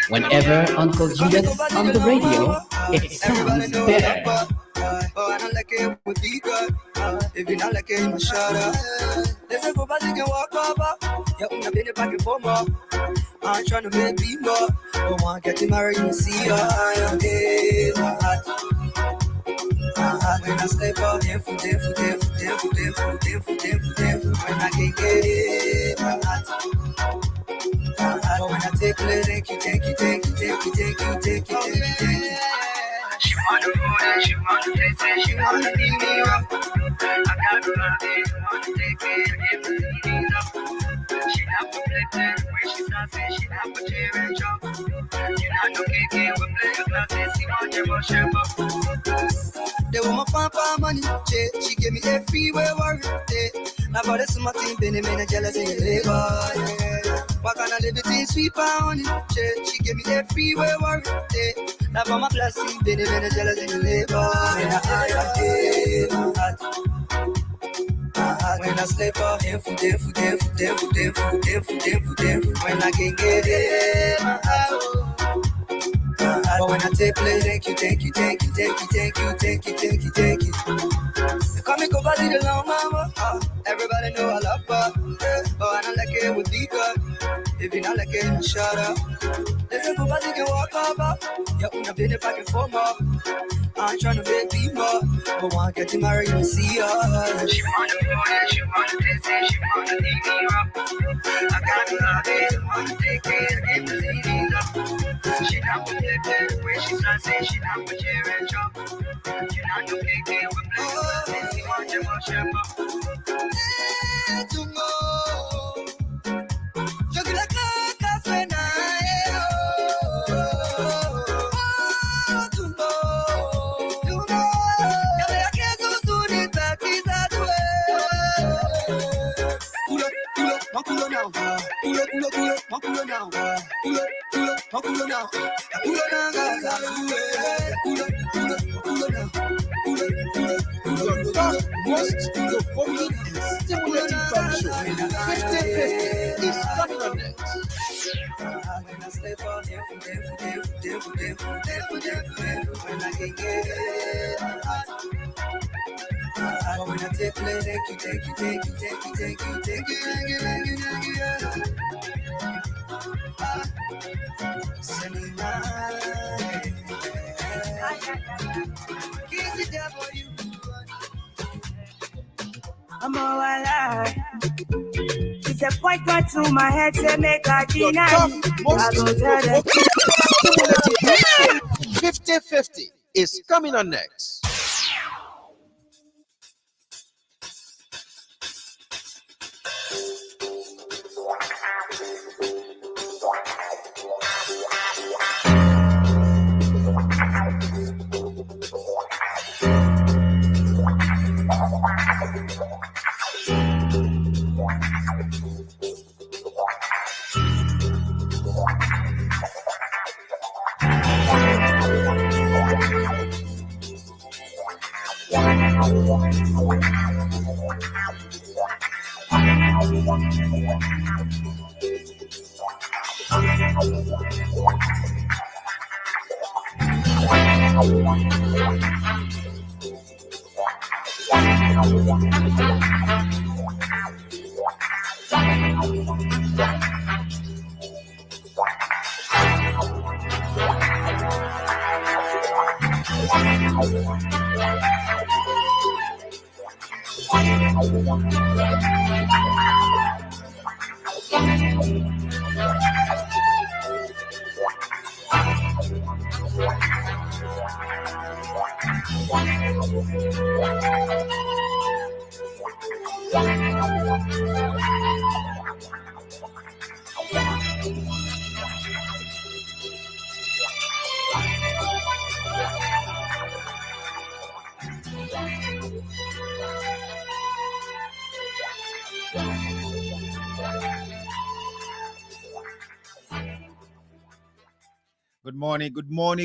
Whenever Uncle Judas on the radio, it sounds better. I don't like it with be good. If you not like it, you shut up. Let's go back and walk over. Yeah, I'm been back and forth more. I'm trying to make me more. But when I get married, you see her. I am in my heart. When I step out, when I can get it, my heart. But when I take it, thank you. She wanna roll it, she wanna taste it, she wanna leave me up. I got to love it, wanna take it, give me up. She not conflicted, when she starts it, she not for tear and jump. You not no kicking, we play a classes, see on your motion. They want my papa money, she gave me a freeway worry. Now for this my team, been a minute jealous in labor. What kind of liberty sweep on it? She gave me a freeway worry. Now for my blessing, been a minute jealous in the labor. When I sleep out, when I can get it. But when I take play, thank you. They call me go body the long mama. Everybody know I love her. But I don't like it with be good. If you not like it, you shut up. Let's go body can walk over. Yeah, I'm been back and forth more. I'm trying to make me more. But when I get married, you see her. She wanna roll it, she wanna taste it, she wanna leave me up. I gotta love it, wanna take it, give me ladies up. She not protected, when she starts it, she not for cheer and jump. You not no big game, we play the classes, see on your motion. Stimulating talk show. 50/50 is coming on next. When I step out, when I can get it. But when I take play, thank you. Sending I'm all alive. It's a point right through my head to make a deny. 50/50 is coming on next.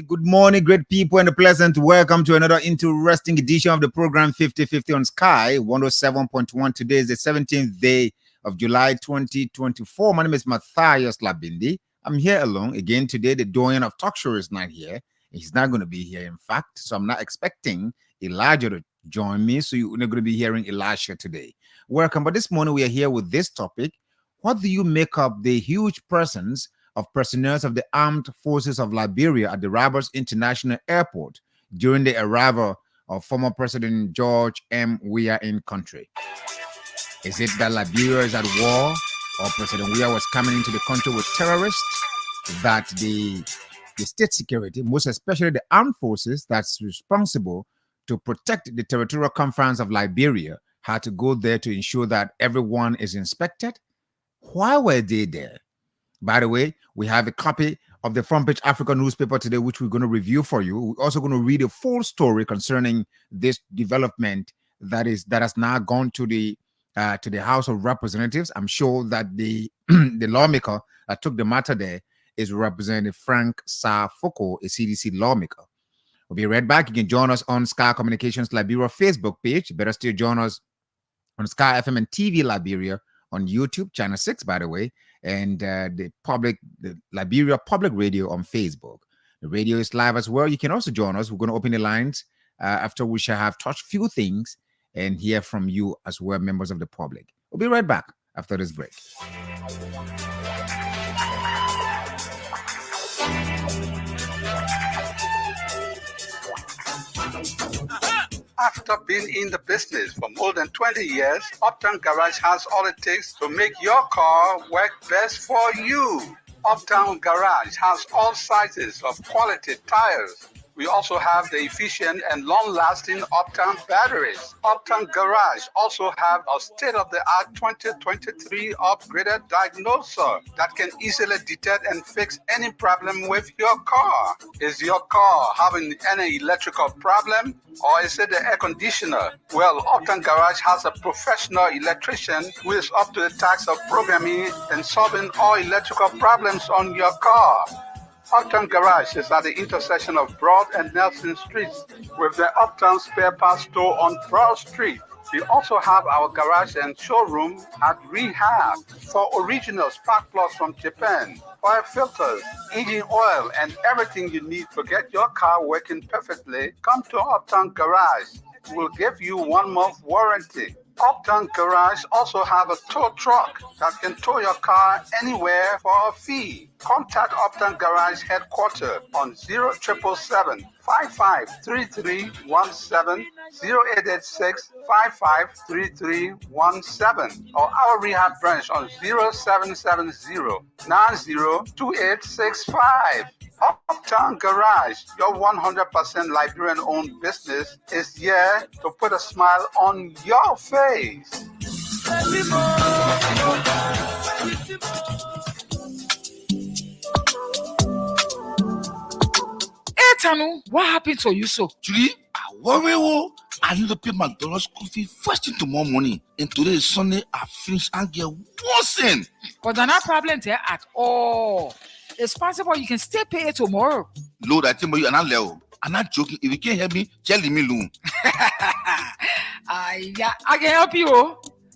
Good morning, great people, and a pleasant welcome to another interesting edition of the program 50/50 on Sky 107.1. Today is the 17th day of July 2024. My name is Matthias Labindi. I'm here alone. Again, today, the doyen of talk show is not here. He's not going to be here, in fact. So I'm not expecting Elijah to join me. So you're not going to be hearing Elisha today. Welcome. But this morning, we are here with this topic. What do you make of the huge presence of personnel of the Armed Forces of Liberia at the Rabat International Airport during the arrival of former President George M. Weah in country? Is it that Liberia is at war, or President Weah was coming into the country with terrorists, that the state security, most especially the armed forces that's responsible to protect the territorial confines of Liberia, had to go there to ensure that everyone is inspected? Why were they there? By the way, we have a copy of the Front Page Africa newspaper today, which we're going to review for you. We're also going to read a full story concerning this development that has now gone to the House of Representatives. I'm sure that the the lawmaker that took the matter there is Representative Frank Safoko, a CDC lawmaker. We'll be right back. You can join us on Sky Communications Liberia Facebook page. Better still join us on Sky FM and TV Liberia on YouTube, channel 6, by the way, and the Liberia Public Radio on Facebook. The radio is live as well. You can also join us. We're going to open the lines after we shall have touched few things and hear from you as well, members of the public. We'll be right back after this break. After being in the business for more than 20 years, Uptown Garage has all it takes to make your car work best for you. Uptown Garage has all sizes of quality tires. We also have the efficient and long-lasting Uptown batteries. Uptown Garage also have a state-of-the-art 2023 upgraded diagnoser that can easily detect and fix any problem with your car. Is your car having any electrical problem, or is it the air conditioner? Well, Uptown Garage has a professional electrician who is up to the task of programming and solving all electrical problems on your car. Uptown Garage is at the intersection of Broad and Nelson Streets with the Uptown Spare Parts Store on Broad Street. We also have our garage and showroom at Rehab for original spark plugs from Japan, oil filters, engine oil, and everything you need to get your car working perfectly. Come to Uptown Garage. We'll give you 1 month warranty. Uptown Garage also have a tow truck that can tow your car anywhere for a fee. Contact Uptown Garage headquarters on 0777 553317, 0886 553317, or our rehab branch on 0770 902865. Uptown Garage, your 100% Liberian-owned business, is here to put a smile on your face. Hey, Tanu, what happened to you so? Julie, I worry. I need to pay McDonald's school fee first thing tomorrow morning. And today is Sunday. I finish and get worsened. But there's no problem there at all. It's possible you can still pay it tomorrow. Lord, I tell you, I'm not joking. If you can't help me, tell me alone. Yeah, I can help you.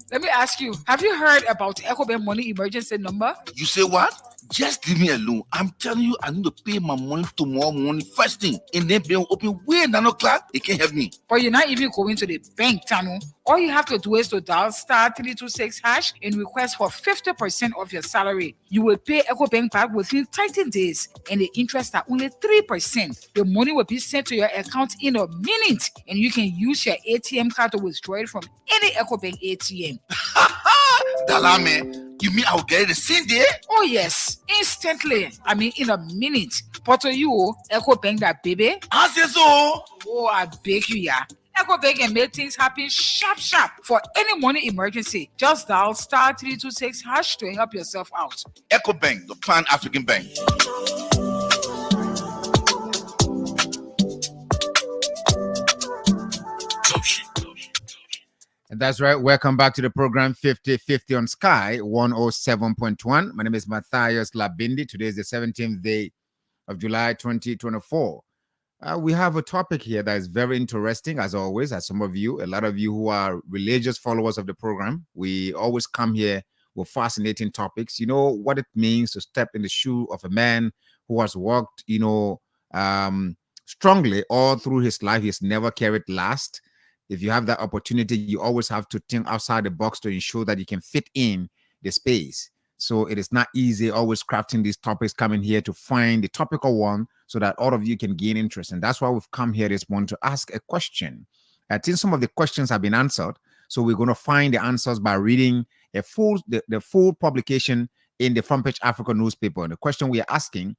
Let me ask you, have you heard about EcoBank money emergency number? You say what? Just leave me alone. I'm telling you, I need to pay my money tomorrow morning first thing. And then bank open way 9 o'clock. It can't help me. But you're not even going to the bank, Tanu. All you have to do is to dial *326# and request for 50% of your salary. You will pay EcoBank back within 30 days, and the interest are only 3%. The money will be sent to your account in a minute, and you can use your ATM card to withdraw it from any EcoBank ATM. Dalame, you mean I'll get it the same day? Oh yes, instantly. I mean in a minute. But to you, EcoBank that baby. I say so. Oh, I beg you, yeah. EcoBank can make things happen sharp. For any money emergency, just dial *326# to help yourself out. EcoBank, the Pan African Bank. And that's right. Welcome back to the program 50/50 on Sky 107.1. My name is Matthias Labindi. Today is the 17th day of July 2024. We have a topic here that is very interesting, as always, as some of you, a lot of you who are religious followers of the program. We always come here with fascinating topics. You know what it means to step in the shoe of a man who has worked, strongly all through his life. He's never carried last. If you have that opportunity, you always have to think outside the box to ensure that you can fit in the space. So it is not easy always crafting these topics, coming here to find the topical one so that all of you can gain interest. And that's why we've come here this morning to ask a question. I think some of the questions have been answered. So we're going to find the answers by reading the full publication in the Front Page Africa newspaper. And the question we are asking,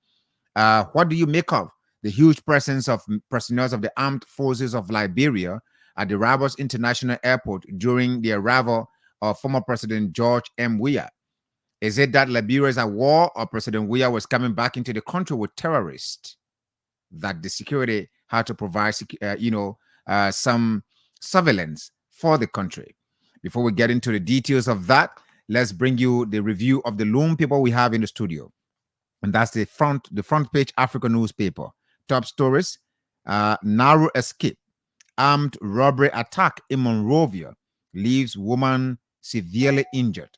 what do you make of the huge presence of personnel of the Armed Forces of Liberia at the Rabos International Airport during the arrival of former President George M. Weah? Is it that Liberia is at war, or President Weah was coming back into the country with terrorists that the security had to provide, some surveillance for the country? Before we get into the details of that, let's bring you the review of the loom paper we have in the studio. And that's the front page Africa newspaper. Top stories: narrow escape, armed robbery attack in Monrovia leaves woman severely injured.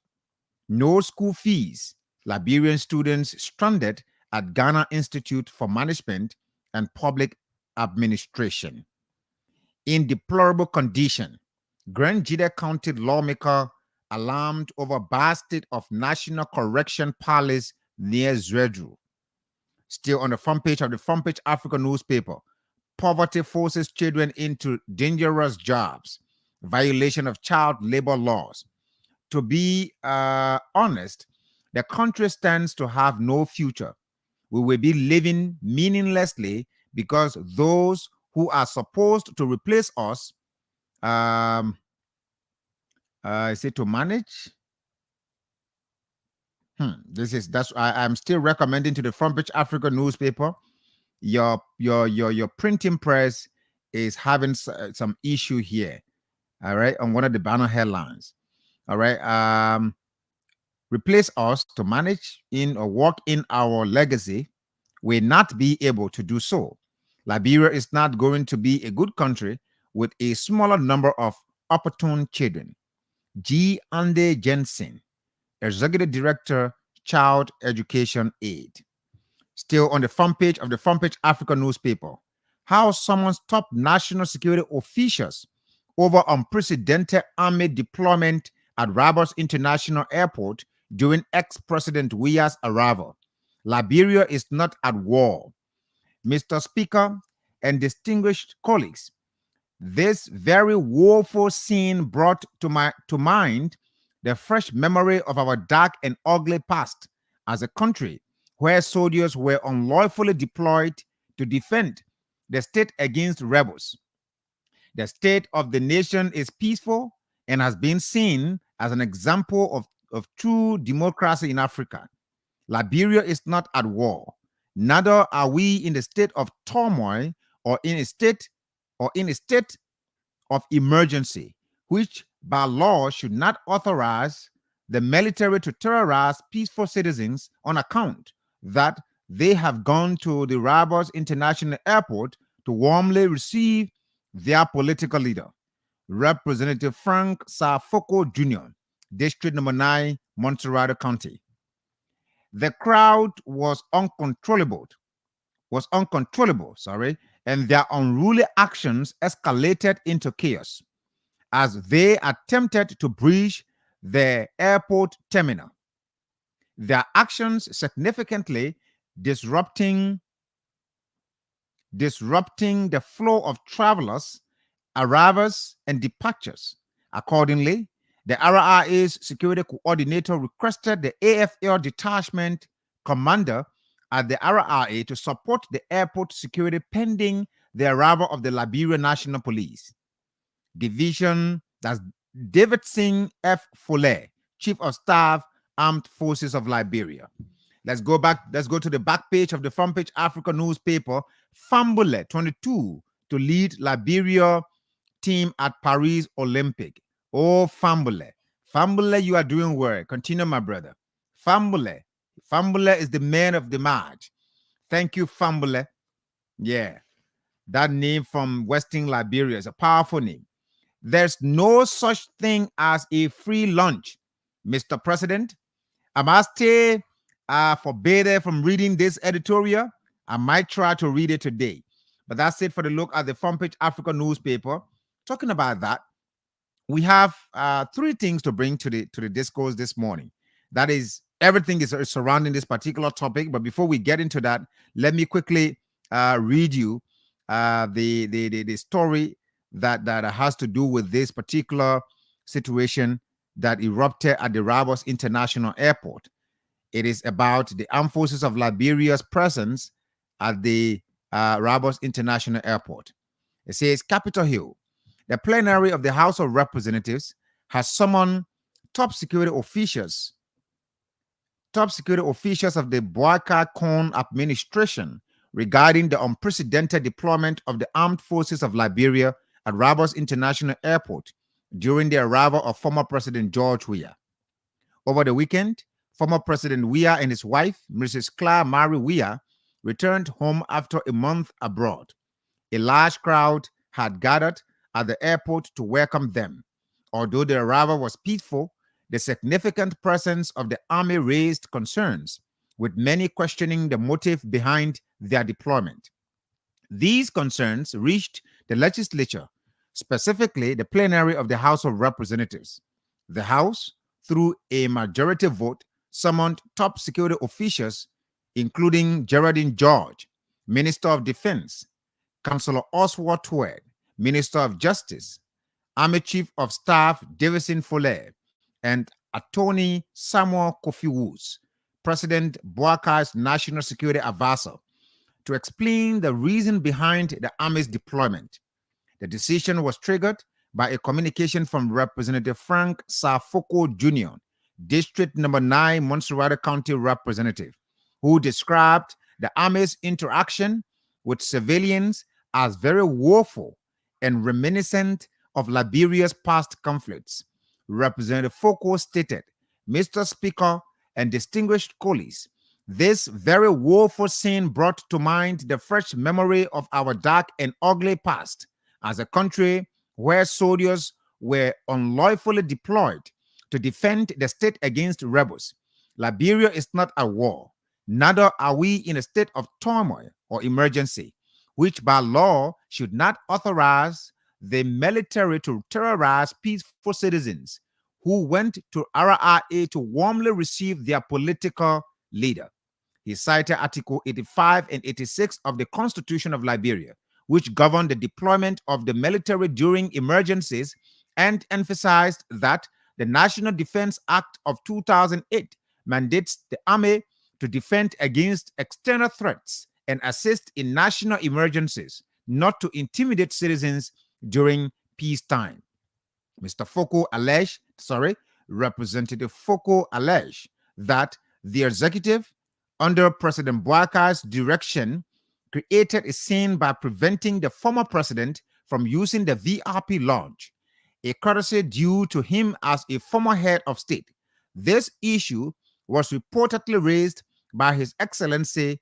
No school fees, Liberian students stranded at Ghana Institute for Management and Public Administration. In deplorable condition, Grand Jide County lawmaker alarmed over bad state of National Correction Palace near Zwedru. Still on the front page of the Front Page Africa newspaper, poverty forces children into dangerous jobs, violation of child labor laws. To be honest, the country stands to have no future. We will be living meaninglessly because those who are supposed to replace us, is it to manage? I'm still recommending to the Front Page Africa newspaper. Your printing press is having some issue here. All right, on one of the banner headlines. All right, replace us to manage in or work in our legacy will not be able to do so. Liberia is not going to be a good country with a smaller number of opportune children. G. Ande Jensen, Executive Director, Child Education Aid. Still on the front page of the Front Page Africa newspaper, how summons top national security officials over unprecedented army deployment at Rabos International Airport during ex-President Weah's arrival. Liberia is not at war. Mr. Speaker and distinguished colleagues, this very woeful scene brought to mind the fresh memory of our dark and ugly past as a country where soldiers were unlawfully deployed to defend the state against rebels. The state of the nation is peaceful and has been seen as an example of true democracy in Africa. Liberia is not at war. Neither are we in a state of turmoil or in a state of emergency, which by law should not authorize the military to terrorize peaceful citizens on account that they have gone to the Rabos International Airport to warmly receive their political leader, Representative Frank Safoko Jr., District Number 9, Montserrat County. The crowd was uncontrollable, and their unruly actions escalated into chaos as they attempted to breach the airport terminal. Their actions significantly disrupting the flow of travelers, arrivals, and departures. Accordingly, the RRA's security coordinator requested the AFL detachment commander at the RRA to support the airport security pending the arrival of the Liberia National Police. Division, that's Davidson F. Fuller, Chief of Staff, Armed Forces of Liberia. Let's go to the back page of the Front Page Africa newspaper. Fambule, 22, to lead Liberia team at Paris Olympic. Oh, Fambule. Fambule, you are doing well. Continue, my brother. Fambule is the man of the match. Thank you, Fambule. Yeah, that name from Western Liberia is a powerful name. There's no such thing as a free lunch Mr. President, I must stay forbidden from reading this editorial. I might try to read it today. But that's it for the look at the front page Africa newspaper. Talking about that, we have three things to bring to the discourse this morning. That is, everything is surrounding this particular topic. But before we get into that, let me quickly read you the story that has to do with this particular situation that erupted at the Rabos International Airport. It is about the Armed Forces of Liberia's presence at the Rabos International Airport. It says, Capitol Hill, the plenary of the House of Representatives has summoned top security officials of the Boakai Kon administration regarding the unprecedented deployment of the Armed Forces of Liberia at Rabos International Airport during the arrival of former President George Weah. Over the weekend, former President Weah and his wife, Mrs. Claire Mary Weah, returned home after a month abroad. A large crowd had gathered at the airport to welcome them. Although the arrival was peaceful, the significant presence of the army raised concerns, with many questioning the motive behind their deployment. These concerns reached the legislature, specifically the plenary of the House of Representatives. The House, through a majority vote, summoned top security officials, including Geraldine George, Minister of Defense, Councillor Oswald Twed, Minister of Justice, Army Chief of Staff Davison Follett, and Attorney Samuel Kofi Woods, President Boakai's National Security Advisor, to explain the reason behind the Army's deployment. The decision was triggered by a communication from Representative Frank Safoko Jr., District Number 9 Montserrat County Representative, who described the Army's interaction with civilians as very woeful and reminiscent of Liberia's past conflicts. Representative Foko stated, Mr. Speaker and distinguished colleagues, this very woeful scene brought to mind the fresh memory of our dark and ugly past as a country where soldiers were unlawfully deployed to defend the state against rebels. Liberia is not at war, neither are we in a state of turmoil or emergency, which by law should not authorize the military to terrorize peaceful citizens who went to RRA to warmly receive their political leader. He cited Article 85 and 86 of the Constitution of Liberia, which govern the deployment of the military during emergencies, and emphasized that the National Defense Act of 2008 mandates the Army to defend against external threats and assist in national emergencies, not to intimidate citizens during peacetime. Representative Foko alleged that the executive, under President Boakai's direction, created a scene by preventing the former president from using the VIP lounge, a courtesy due to him as a former head of state. This issue was reportedly raised by His Excellency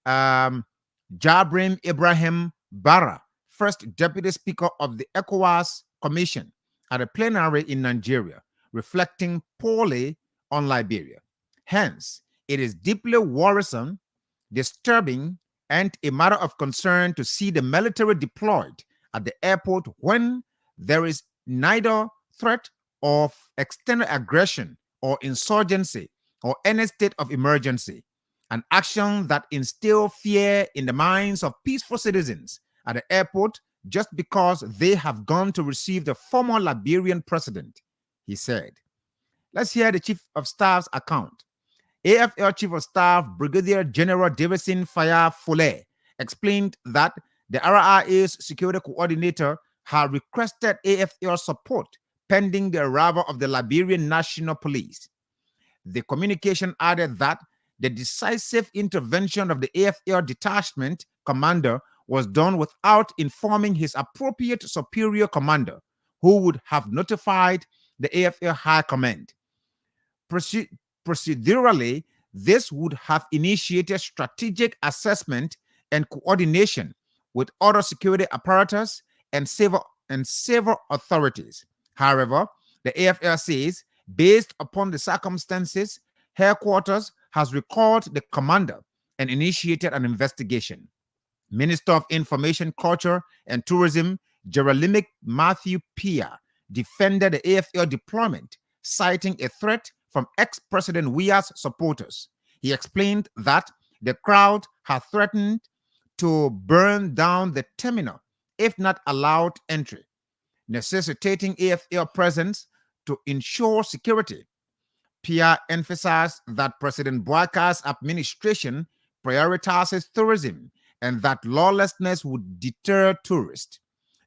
Jabrim Ibrahim Barra, first Deputy Speaker of the ECOWAS Commission, at a plenary in Nigeria, reflecting poorly on Liberia. Hence, it is deeply worrisome, disturbing, and a matter of concern to see the military deployed at the airport when there is neither threat of external aggression or insurgency or any state of emergency, an action that instills fear in the minds of peaceful citizens at the airport just because they have gone to receive the former Liberian president, he said. Let's hear the Chief of Staff's account. AFL Chief of Staff Brigadier General Davison Faya Follett explained that the RRA's security coordinator had requested AFL support pending the arrival of the Liberian National Police. The communication added that the decisive intervention of the AFL detachment commander was done without informing his appropriate superior commander, who would have notified the AFL High Command. Procedurally, this would have initiated strategic assessment and coordination with other security apparatus and civil authorities. However, the AFL says Based upon the circumstances, headquarters has recalled the commander and initiated an investigation. Minister of Information, Culture, and Tourism, Jeremiah Matthew Weah, defended the AFL deployment, citing a threat from ex-President Weah's supporters. He explained that the crowd had threatened to burn down the terminal if not allowed entry, necessitating AFL presence to ensure security. Weah emphasized that President Boakar's administration prioritizes tourism and that lawlessness would deter tourists.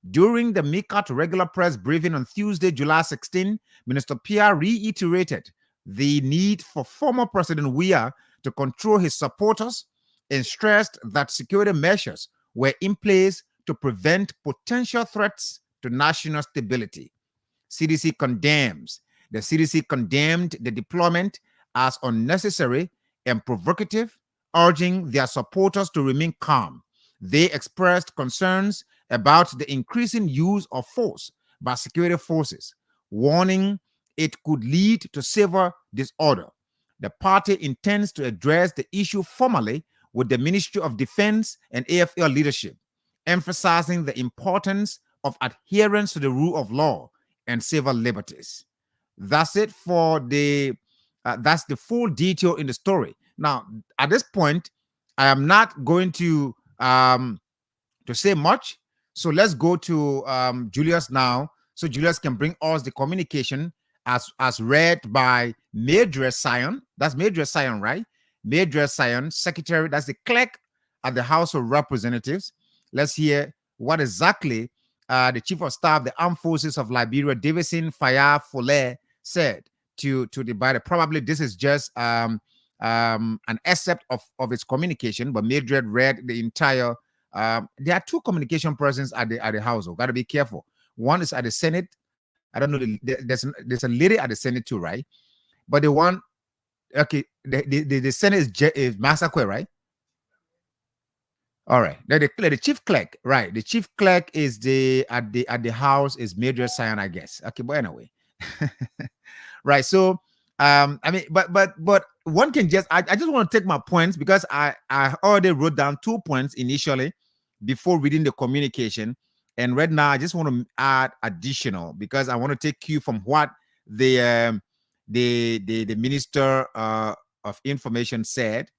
During the MICAT regular press briefing on Tuesday, July 16, Minister Weah reiterated the need for former President Weah to control his supporters and stressed that security measures were in place to prevent potential threats to national stability. CDC condemns. The CDC condemned the deployment as unnecessary and provocative, urging their supporters to remain calm. They expressed concerns about the increasing use of force by security forces, warning it could lead to severe disorder. The party intends to address the issue formally with the Ministry of Defense and AFL leadership, emphasizing the importance of adherence to the rule of law and civil liberties. That's it for that's the full detail in the story. Now, at this point, I am not going to say much. So let's go to Julius now, so Julius can bring us the communication as read by Major Sion. That's Major Sion, right? Major Sion, secretary. That's the clerk at the House of Representatives. Let's hear what exactly the Chief of Staff, the Armed Forces of Liberia, Davison Fayard Follett, said to the body. Probably this is just an excerpt of his communication, but Mildred read the entire. There are two communication persons at the House. Got to be careful. One is at the Senate. I don't know. There's a lady at the Senate too, right? But the one, okay, the Senate is Massaquoi, right? All right. The chief clerk, right? The chief clerk is at the House is Major Sion, I guess. Okay, but anyway, right. So, I mean, but one can just I just want to take my points because I already wrote down 2 points initially before reading the communication, and right now I just want to add additional because I want to take cue from what the Minister of Information said.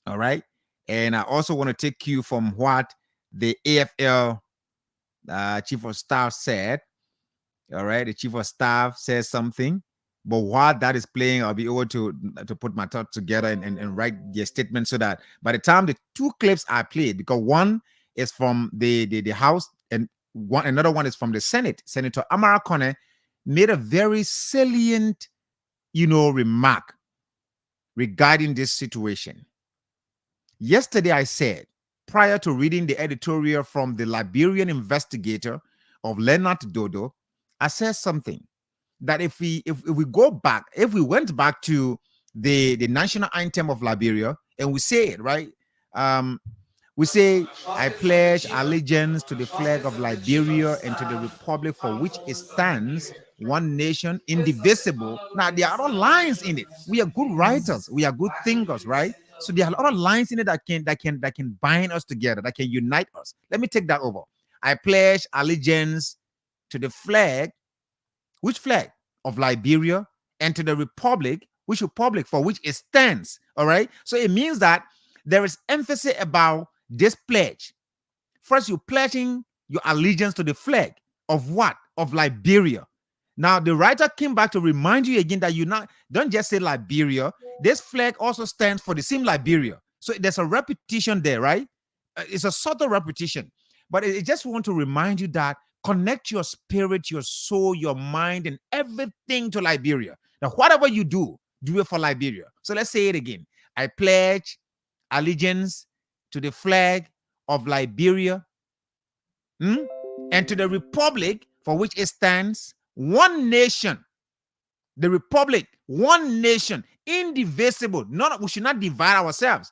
All right. And I also want to take cue from what the AFL Chief of Staff said. All right. The Chief of Staff says something. But while that is playing, I'll be able to put my thoughts together and write the statement so that by the time the 2 clips are played, because one is from the House and another one is from the Senate. Senator Amara Kone made a very salient, remark regarding this situation. Yesterday, I said, prior to reading the editorial from the Liberian investigator of Leonard Dodo, I said something that if we went back to the national anthem of Liberia and we say it, right? We say, I pledge allegiance to the flag of Liberia and to the republic for which it stands, one nation, indivisible. Now, there are other lines in it. We are good writers. We are good thinkers, right? So there are a lot of lines in it that can bind us together, that can unite us. Let me take that over. I pledge allegiance to the flag. Which flag? Of Liberia, and to the republic, which republic for which it stands. All right. So it means that there is emphasis about this pledge. First, you're pledging your allegiance to the flag of what? Of Liberia. Now, the writer came back to remind you again that don't just say Liberia. This flag also stands for the same Liberia. So there's a repetition there, right? It's a subtle repetition. But it just want to remind you that connect your spirit, your soul, your mind, and everything to Liberia. Now, whatever you do it for Liberia. So let's say it again. I pledge allegiance to the flag of Liberia and to the republic for which it stands, one nation. The republic, one nation, indivisible. We should not divide ourselves.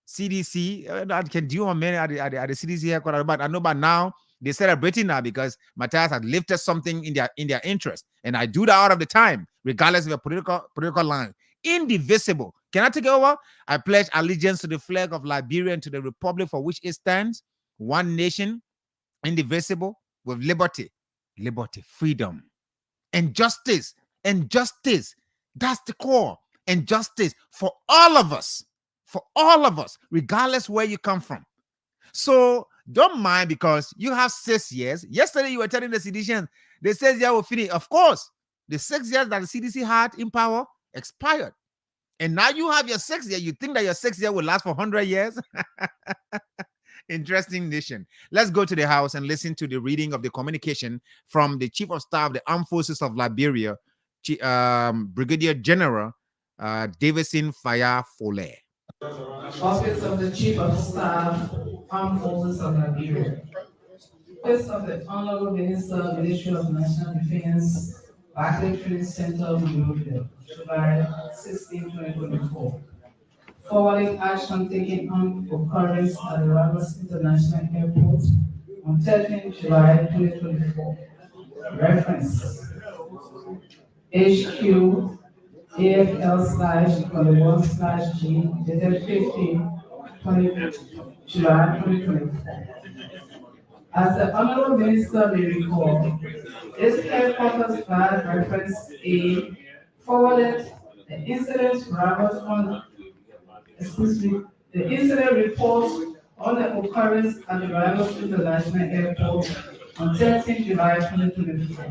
CDC, I can do a minute at the CDC headquarters, but I know by now They're celebrating now because Matthias has lifted something in their interest. And I do that all of the time, regardless of your political line. Indivisible. Can I take it over? I pledge allegiance to the flag of Liberia and to the republic for which it stands, one nation, indivisible, with liberty, freedom, and justice. And justice. That's the core. And justice for all of us. For all of us, regardless where you come from. So don't mind because you have 6 years. Yesterday, you were telling the CDCians, the 6 years will finish. Of course, the 6 years that the CDC had in power expired. And now you have your 6 year. You think that your 6 year will last for 100 years? Interesting nation. Let's go to the house and listen to the reading of the communication from the Chief of Staff of the Armed Forces of Liberia, Brigadier General Davidson Weah. Office of the Chief of Staff, Armed Forces of Liberia. Office of the Honorable Minister, Ministry of National Defense, Barclay Training Center, Liberia, July 16, 2024. Forwarding action taken on occurrence at the Ramos International Airport on 13 July 2024. Reference HQ AFL/21/G dated 15 July 2024. As the Honorable Minister may recall, this headquarters file reference A forwarded the incident the incident report on the occurrence at the Ramos International Airport on 13 July 2024.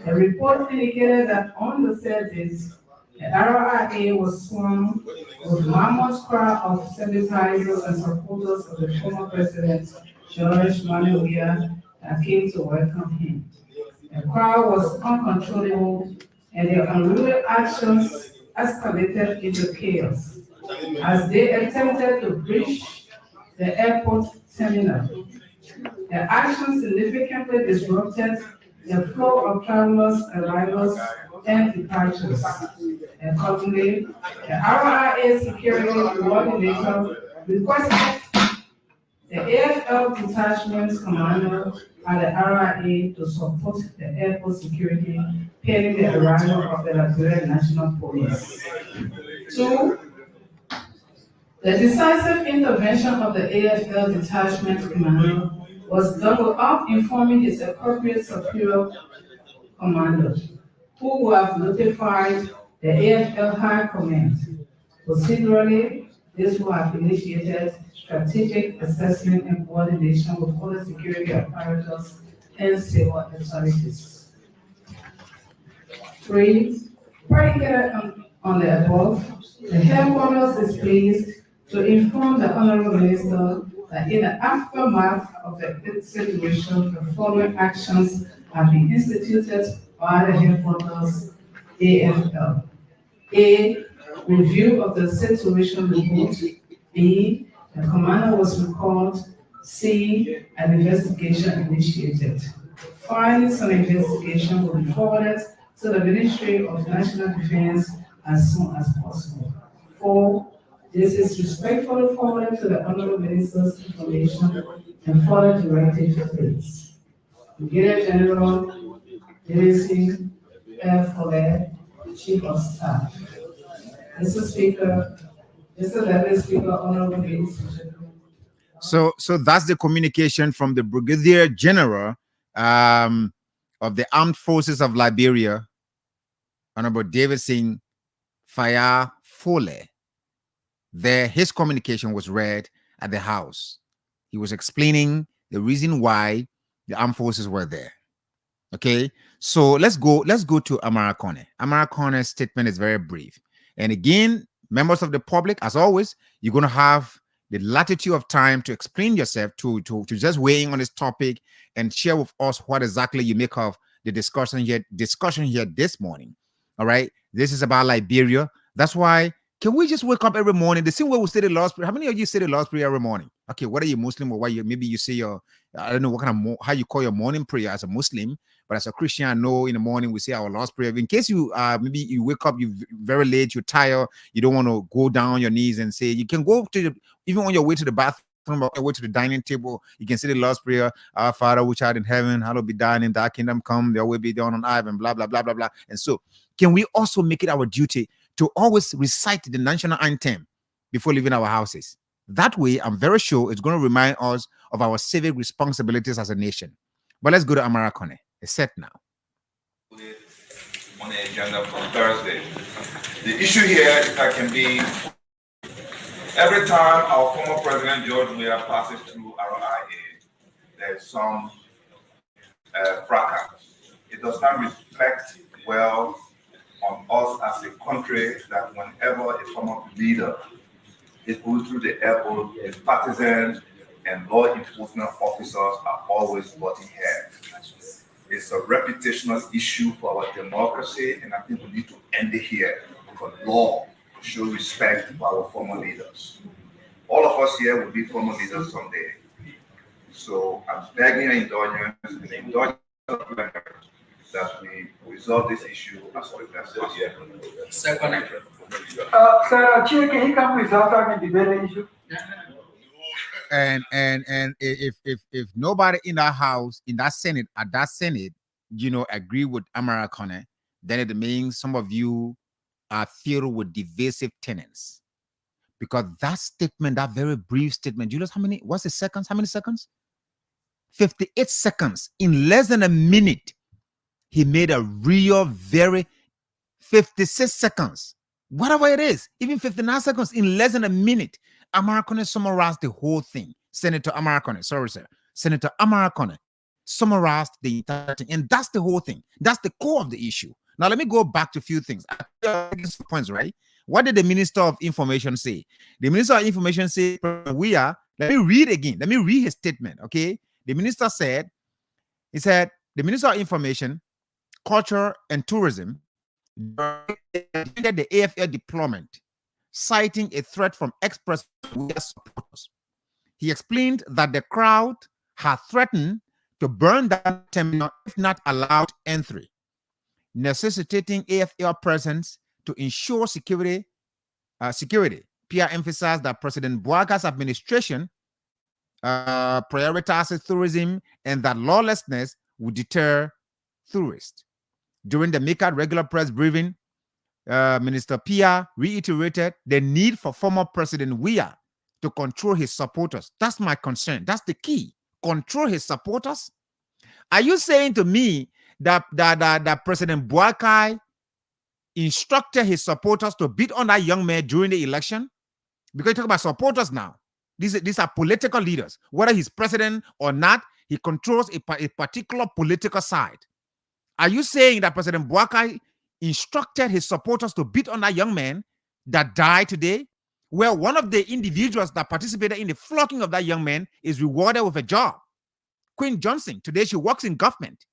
The report indicated that on the said days, the RIA was swarmed with mammoth crowd of sympathizers and supporters of the former president, George Weah, that came to welcome him. The crowd was uncontrollable and their unruly actions escalated into chaos as they attempted to breach the airport terminal. The action significantly disrupted the flow of travelers, arrivals, and departures. Accordingly, the RIA security coordinator requested the AFL detachment commander and the RIA to support the airport security pending the arrival of the Liberian National Police. 2. The decisive intervention of the AFL detachment commander was doubled up informing his appropriate superior commanders, who would have notified the AFL High Command. Procedurally, this will have initiated strategic assessment and coordination with other security apparatus and civil authorities. 3. Predicated on the above, the headquarters is pleased to inform the Honorable Minister that in the aftermath of the situation, the following actions have been instituted by the headquarters AFL. A. Review of the situation report. B. The commander was recalled. C. An investigation initiated. Findings on investigation will be forwarded to the Ministry of National Defense as soon as possible. 4. This is respectfully forwarded to the Honorable Minister's information and further directive please. Brigadier General Davidson F. Chief of Staff. Mr. Speaker, Mr. Deputy Speaker, Honorable Minister. So that's the communication from the Brigadier General of the Armed Forces of Liberia, Honorable Davidson Weah. There, his communication was read at the House. He was explaining the reason why the armed forces were there. Okay, so let's go to Amara Kone. Amara Kone's statement is very brief. And again, members of the public, as always, you're going to have the latitude of time to explain yourself, to just weigh in on this topic and share with us what exactly you make of the discussion here this morning. All right, this is about Liberia. That's why, can we just wake up every morning the same way we say the Lord's Prayer? How many of you say the Lord's Prayer every morning? Okay, whether you're Muslim or maybe you say your, I don't know what kind of how you call your morning prayer as a Muslim, but as a Christian, I know in the morning we say our Lord's Prayer. In case you maybe you wake up, you very late, you're tired, you don't want to go down on your knees and say, you can go to even on your way to the bathroom from away to the dining table, you can say the Lord's Prayer, Our Father which art in heaven, hallowed be thy name, thy kingdom come, there will be done on earth, and blah, blah, blah, blah, blah. And so, can we also make it our duty to always recite the national anthem before leaving our houses? That way, I'm very sure it's going to remind us of our civic responsibilities as a nation. But let's go to Amara Kone. It's set now. On the agenda for Thursday. The issue here, if I can be, every time our former President George Weah passes through our IA, there's some fracas. It does not reflect well on us as a country that whenever a former leader is going through the airport, his partisans and law enforcement officers are always butting heads. It's a reputational issue for our democracy, and I think we need to end it here for law to show respect for our former leaders. All of us here will be former leaders someday. So I'm begging your indulgence and the indulgence of that we resolve this issue as quickly as possible. Second. Sir, Chair, can you come resolve the debate issue? And if nobody in that house, in that Senate, at that Senate, agree with Amara Kone, then it means some of you are filled with divisive tenants. Because that statement, that very brief statement, Julius, what's the seconds? How many seconds? 58 seconds. In less than a minute, he made a real, very 56 seconds. Whatever it is, even 59 seconds, in less than a minute, Amara Kone summarized the whole thing. Senator Amara Kone, sorry, sir. Senator Amara Kone summarized the entire thing. And that's the whole thing. That's the core of the issue. Now, let me go back to a few things. Points, right? What did the Minister of Information say? The Minister of Information said, let me read again. Let me read his statement, okay? The minister said, the Minister of Information, Culture and Tourism defended the AFL deployment, citing a threat from ex-President Weah supporters. He explained that the crowd had threatened to burn down the terminal if not allowed entry, necessitating AFL presence to ensure security. Pierre emphasized that President Bouaga's administration prioritizes tourism and that lawlessness would deter tourists. During the MICAD regular press briefing, Minister Pierre reiterated the need for former President Weah to control his supporters. That's my concern. That's the key. Control his supporters. Are you saying to me that President Bouakai instructed his supporters to beat on that young man during the election? Because you talk about supporters now. These are political leaders. Whether he's president or not, he controls a particular political side. Are you saying that President Bouakai instructed his supporters to beat on that young man that died today? Well, one of the individuals that participated in the flocking of that young man is rewarded with a job. Queen Johnson, today she works in government.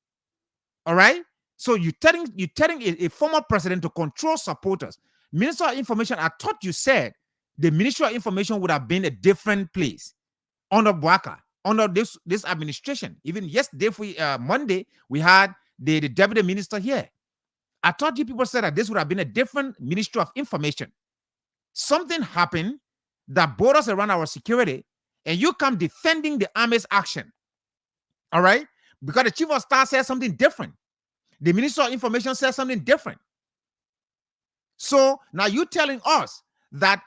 All right? So you're telling a former president to control supporters. Minister of Information, I thought you said the Ministry of Information would have been a different place under Bouaka, under this administration. Even yesterday, Monday, we had the deputy minister here. I thought you people said that this would have been a different Ministry of Information. Something happened that brought us around our security, and you come defending the army's action. All right? Because the Chief of Staff said something different. The Minister of Information said something different. So now you're telling us that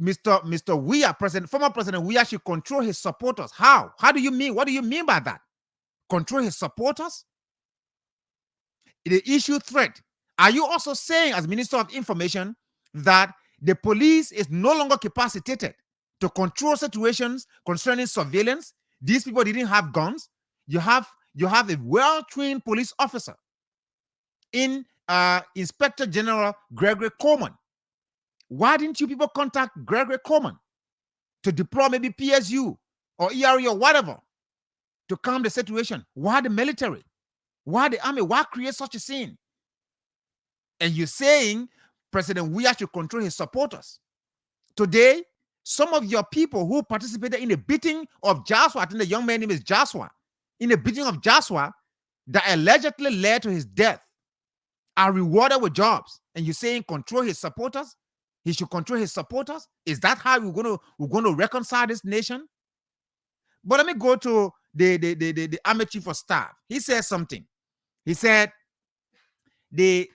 Mr. Weah, former President Weah, should control his supporters. How? How do you mean? What do you mean by that? Control his supporters? The issue threat. Are you also saying, as Minister of Information, that the police is no longer capacitated to control situations concerning surveillance? These people didn't have guns. You have a well-trained police officer in Inspector General Gregory Coleman. Why didn't you people contact Gregory Coleman to deploy maybe PSU or ERE or whatever to calm the situation? Why the military? Why the army? Why create such a scene? And you're saying President Weah should control his supporters. Today, some of your people who participated in the beating of Joshua, I think the young man's name is Joshua, in the beating of Joshua that allegedly led to his death, are rewarded with jobs. And you're saying control his supporters? He should control his supporters? Is that how we're going to reconcile this nation? But let me go to the Army Chief of Staff. He said something. He said the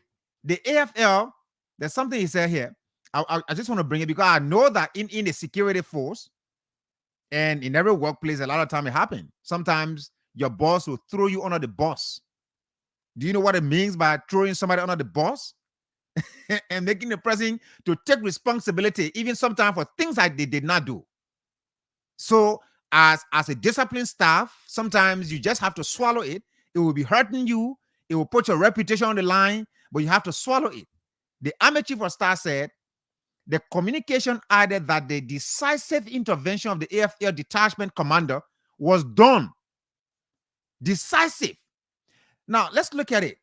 AFL, there's something he said here. I just want to bring it because I know that in the security force and in every workplace, a lot of time it happens. Sometimes your boss will throw you under the bus. Do you know what it means by throwing somebody under the bus? And making the person to take responsibility, even sometimes for things that they did not do. So as a disciplined staff, sometimes you just have to swallow it. It will be hurting you. It will put your reputation on the line, but you have to swallow it. The Army Chief of Staff said the communication added that the decisive intervention of the AFL detachment commander was done. Decisive. Now, let's look at it.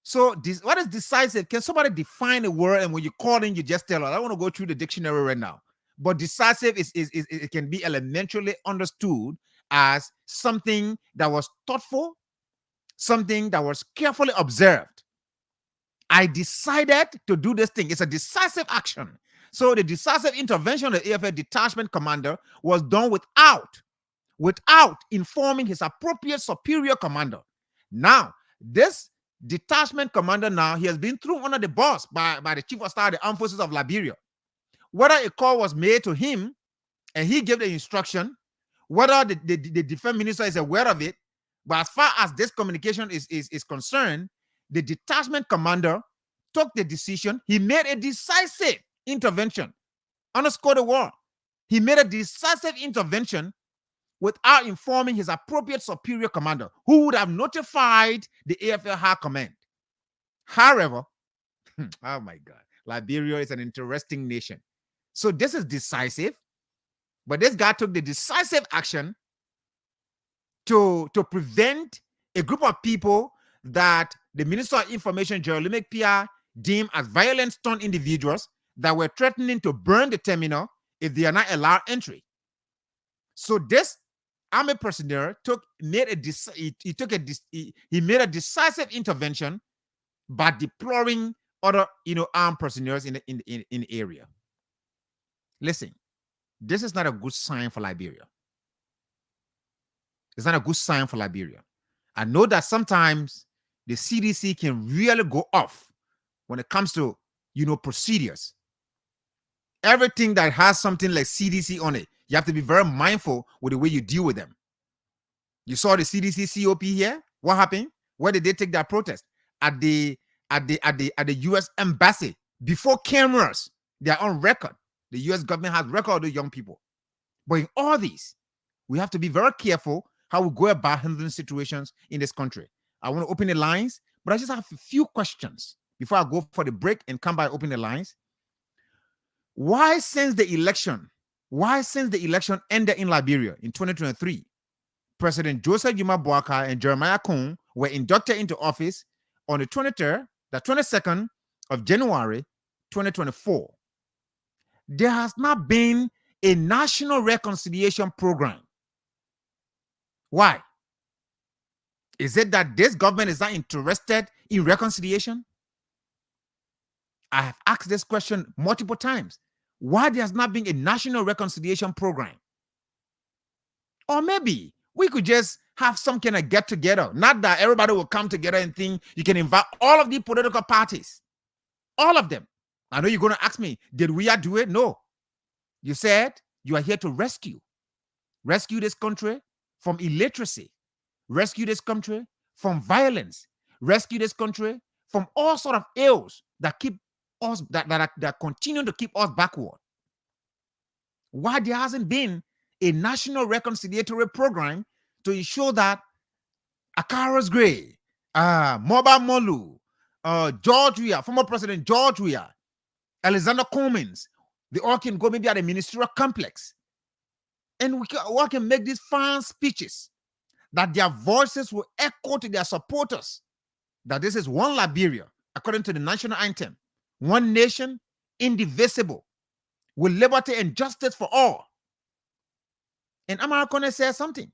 So, what is decisive? Can somebody define a word? And when you call in, you just tell us. I don't want to go through the dictionary right now. But decisive is it can be elementally understood as something that was thoughtful, something that was carefully observed. I decided to do this thing. It's a decisive action. So the decisive intervention of the AFL detachment commander was done without informing his appropriate superior commander. Now, this detachment commander he has been thrown under the bus by the Chief of Staff of the Armed Forces of Liberia. Whether a call was made to him and he gave the instruction, whether the defense minister is aware of it, but as far as this communication is concerned, the detachment commander took the decision. He made a decisive intervention. Underscore the word. He made a decisive intervention without informing his appropriate superior commander, who would have notified the AFL High Command. However, oh my God, Liberia is an interesting nation. So this is decisive, but this guy took the decisive action to prevent a group of people that the Minister of Information, Jeremy Pierre, deemed as violent stunned individuals that were threatening to burn the terminal if they are not allowed entry. So this army personnel made a decisive intervention by deploying other armed personnel in the area. Listen, this is not a good sign for Liberia. It's not a good sign for Liberia. I know that sometimes the CDC can really go off when it comes to procedures. Everything that has something like CDC on it, you have to be very mindful with the way you deal with them. You saw the CDC COP here. What happened? Where did they take that protest? At the US embassy before cameras. They are on record. The US government has record of the young people. But in all these, we have to be very careful how we go about handling situations in this country. I want to open the lines, but I just have a few questions before I go for the break and come back open the lines. Why since the election ended in Liberia in 2023, President Joseph Yuma Boakai and Jeremiah Kung were inducted into office on the 22nd of January 2024. There has not been a national reconciliation program. Why? Is it that this government is not interested in reconciliation? I have asked this question multiple times. Why there has not been a national reconciliation program? Or maybe we could just have some kind of get together. Not that everybody will come together and think you can invite all of the political parties. All of them. I know you're going to ask me, did we do it? No. You said you are here to rescue this country from illiteracy, rescue this country from violence, rescue this country from all sort of ills that keep us that continue to keep us backward. Why there hasn't been a national reconciliatory program to ensure that Akaros Gray, Moba Molu, George Weah, former President George Weah, Alexander Cummings, they all can go maybe at a ministerial complex. And we can make these fine speeches that their voices will echo to their supporters that this is one Liberia, according to the national anthem, one nation, indivisible, with liberty and justice for all. And Americans says something.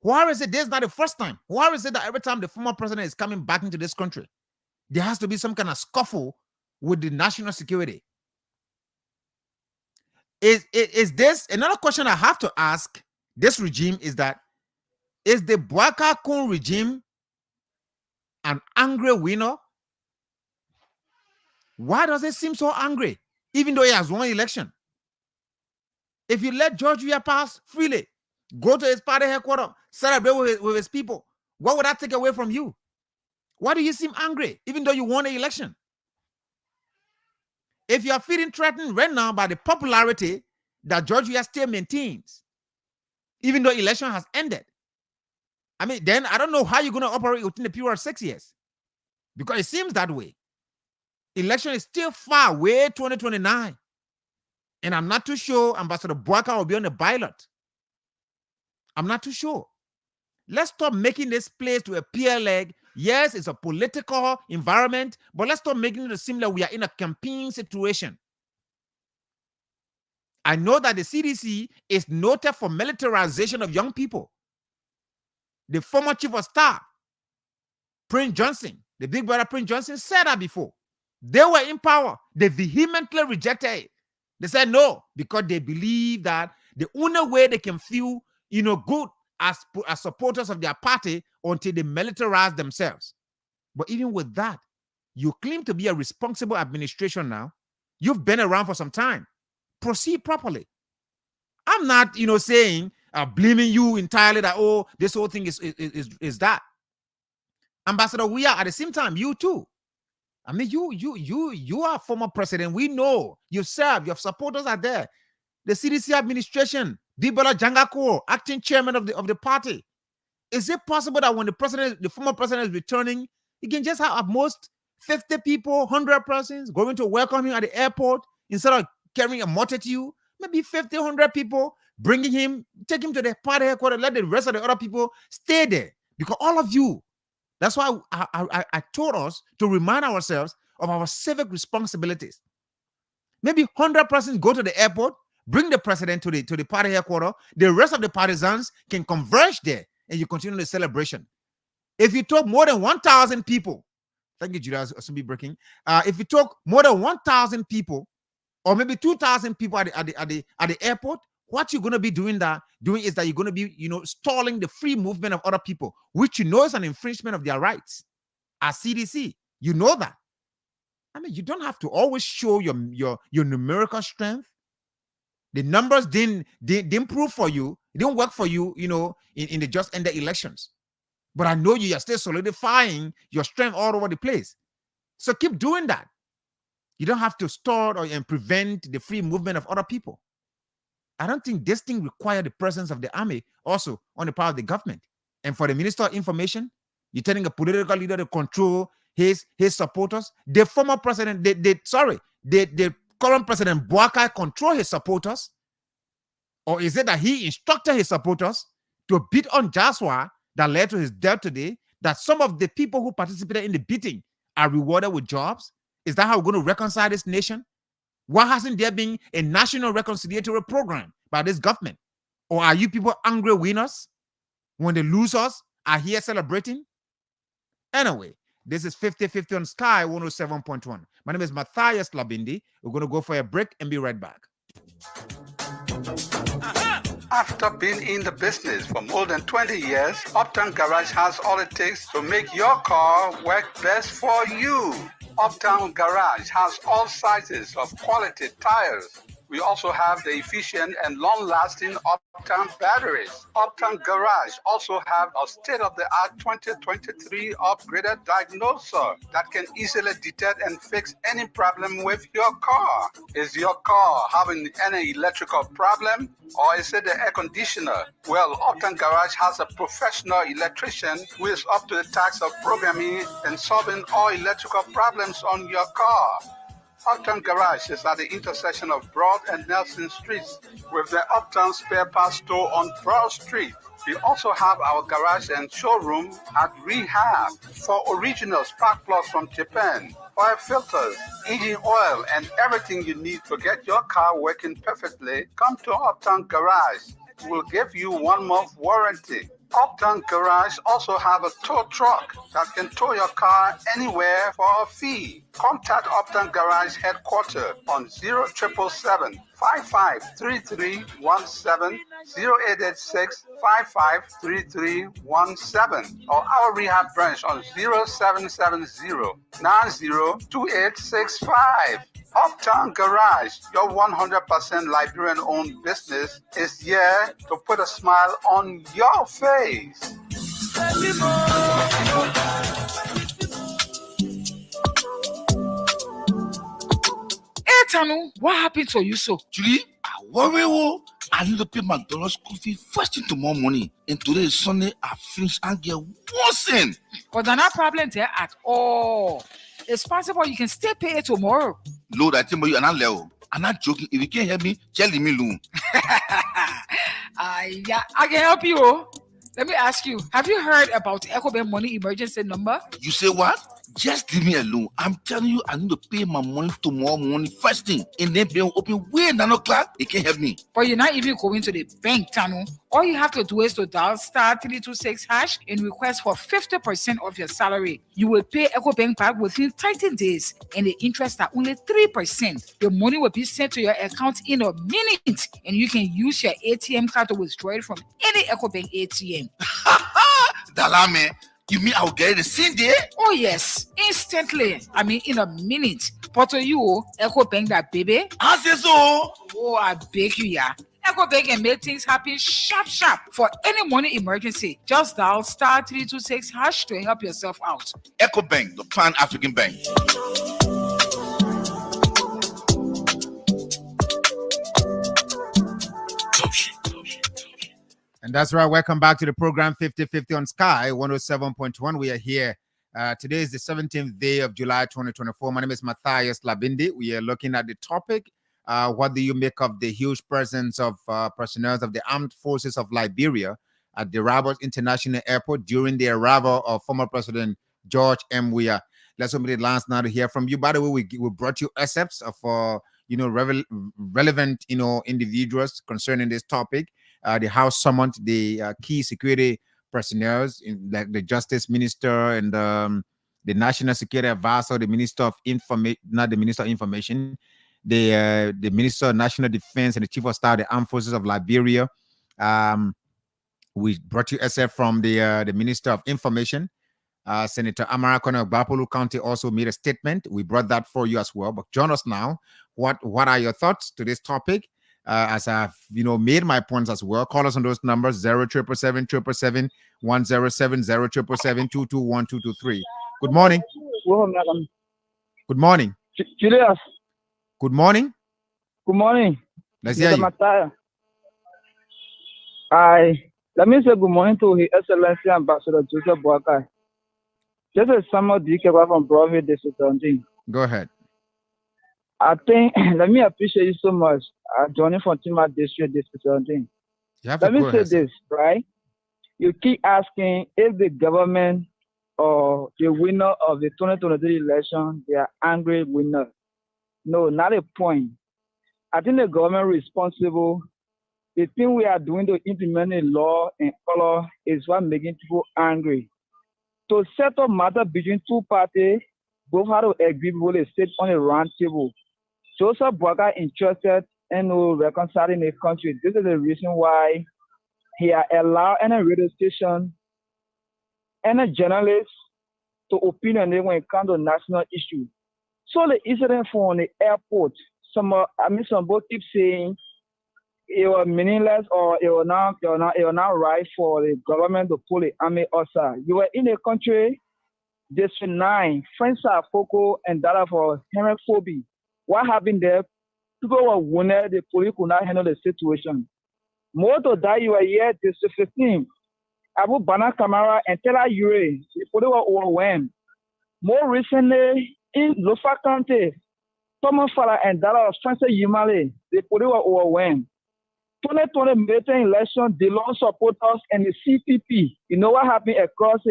Why is it this is not the first time? Why is it that every time the former president is coming back into this country, there has to be some kind of scuffle with the national security? Is this another question I have to ask this regime is that, is the Bwaka Kun regime an angry winner? Why does it seem so angry, even though he has won election? If you let George Weah pass freely, go to his party headquarters, celebrate with his people, what would that take away from you? Why do you seem angry, even though you won the election? If you are feeling threatened right now by the popularity that George Weah still maintains, even though election has ended, I mean, then I don't know how you're going to operate within the period of 6 years, because it seems that way. Election is still far away, 2029. And I'm not too sure Ambassador Bwaka will be on the ballot. I'm not too sure. Let's stop making this place to appear like, yes, it's a political environment, but let's stop making it seem like we are in a campaign situation. I know that the CDC is noted for militarization of young people. The former chief of staff, Prince Johnson, the big brother Prince Johnson, said that before. They were in power. They vehemently rejected it. They said no, because they believe that the only way they can feel, good as supporters of their party until they militarize themselves. But even with that, you claim to be a responsible administration now. You've been around for some time. Proceed properly. I'm not, saying, blaming you entirely that, oh, this whole thing is that. Ambassador Weah, at the same time, you too. I mean, you are former president. We know you serve. Your supporters are there. The CDC administration, Dibola Jangako, acting chairman of the party. Is it possible that when the former president is returning, he can just have at most 50 people, 100 persons going to welcome him at the airport instead of carrying a multitude? Maybe 50, 100 people, bringing him, take him to the party headquarters, let the rest of the other people stay there. Because all of you, that's why I told us to remind ourselves of our civic responsibilities. Maybe 100 persons go to the airport, bring the president to the party headquarters. The rest of the partisans can converge there, and you continue the celebration. If you talk more than 1,000 people, thank you, Judas, also be breaking. If you talk more than 1,000 people, or maybe 2,000 people at the airport, what you're going to be doing is that you're going to be, stalling the free movement of other people, which is an infringement of their rights. As CDC, you know that. I mean, you don't have to always show your numerical strength. The numbers didn't prove for you, it didn't work for you, in the just ended elections. But I know you are still solidifying your strength all over the place. So keep doing that. You don't have to stall and prevent the free movement of other people. I don't think this thing requires the presence of the army also on the part of the government. And for the Minister of Information, you're telling a political leader to control his supporters. The former president, the current president Bwaka control his supporters? Or is it that he instructed his supporters to beat on Joshua that led to his death today, that some of the people who participated in the beating are rewarded with jobs? Is that how we're going to reconcile this nation? Why hasn't there been a national reconciliatory program by this government? Or are you people angry winners when the losers are here celebrating? Anyway, this is 50-50 on Sky 107.1. My name is Matthias Labindi. We're going to go for a break and be right back. After being in the business for more than 20 years, Uptown Garage has all it takes to make your car work best for you. Uptown Garage has all sizes of quality tires. We also have the efficient and long-lasting Uptown batteries. Uptown Garage also have a state-of-the-art 2023 upgraded diagnoser that can easily detect and fix any problem with your car. Is your car having any electrical problem, or is it the air conditioner? Well, Uptown Garage has a professional electrician who is up to the task of programming and solving all electrical problems on your car. Uptown Garage is at the intersection of Broad and Nelson Streets with the Uptown Spare Parts Store on Broad Street. We also have our garage and showroom at Rehab for original spark plugs from Japan, oil filters, engine oil, and everything you need to get your car working perfectly. Come to Uptown Garage. We'll give you 1 month warranty. Uptown Garage also have a tow truck that can tow your car anywhere for a fee. Contact Uptown Garage headquarters on 0777 553317, 0886 553317, or our rehab branch on 0770 902865. Uptown Garage, your 100% Liberian-owned business, is here to put a smile on your face. Hey, Tanu, what happened to you so? Julie, I worry. Oh, I need to pay McDonald's school fee first thing tomorrow morning. And today is Sunday. I finish and get worse in. But there's no problem there at all. It's possible you can still pay it tomorrow. Lord, I tell you, I'm not level. I'm not joking. If you can't help me, tell me alone. Yeah, I can help you. Oh. Let me ask you, have you heard about EcoBank money emergency number? You say what? Just leave me alone. I'm telling you, I need to pay my money tomorrow morning first thing. And then be open way 9 o'clock. They can't help me. But you're not even going to the bank, Tanu. All you have to do is to dial *326# and request for 50% of your salary. You will pay EcoBank back within 13 days, and the interest are only 3%. Your money will be sent to your account in a minute, and you can use your ATM card to withdraw it from any EcoBank ATM. Dalame, you mean I'll get it the same day? Oh yes, instantly. I mean in a minute. But to you, EcoBank that baby. I say so. Oh, I beg you, yeah. EcoBank can make things happen sharp. For any money emergency, just dial *326# to help yourself out. EcoBank, the Pan African Bank. And that's right. Welcome back to the program 50/50 on Sky 107.1. We are here. Today is the 17th day of July 2024. My name is Matthias Labindi. We are looking at the topic. What do you make of the huge presence of personnel of the Armed Forces of Liberia at the Rabat International Airport during the arrival of former President George M. Weah? Let's open the lines now to hear from you. By the way, we brought you excerpts of relevant individuals concerning this topic. The House summoned the key security personnel, like the Justice Minister and the National Security Advisor, the Minister of Information, not the Minister of Information, the Minister of National Defense, and the Chief of Staff of the Armed Forces of Liberia. We brought you essay from the Minister of Information. Senator Amara Kono of Bapolu County also made a statement. We brought that for you as well. But join us now. What are your thoughts to this topic? As I've made my points as well. Call us on those numbers 0777 107 0777 221 223. Good morning. Good morning. Julius. Good morning. Good morning. Let's hear you. Let me say good morning to His Excellency Ambassador Joseph Boakai. This is Samuel Dikeba from Broadway District. Go ahead. I think, let me appreciate you so much. Joining from Tima District. Let me say this, right? You keep asking if the government or the winner of the 2023 election, they are angry winner. No, not a point. I think the government responsible. The thing we are doing to implement a law and color is what making people angry. To settle matter between two parties, both have to agree with the state on a round table. Joseph Boakai interested in reconciling the country. This is the reason why he has allowed any radio station, any journalist to opinion when it comes to national issues. So the incident from the airport, some both keep saying it was meaningless or it was not right for the government to pull the army outside. You were in a country, District 9, French Foco and data for homophobia. What happened there? People were wounded, the police could not handle the situation. More to that, you were here, District 15. Abu Bana Kamara and Tela Ure, the police were overwhelmed. More recently, in Lofa County, Thomas Fala and data of Francis Yimale, the police were overwhelmed. 2020 military election, the long supporters and the CPP. You know what happened across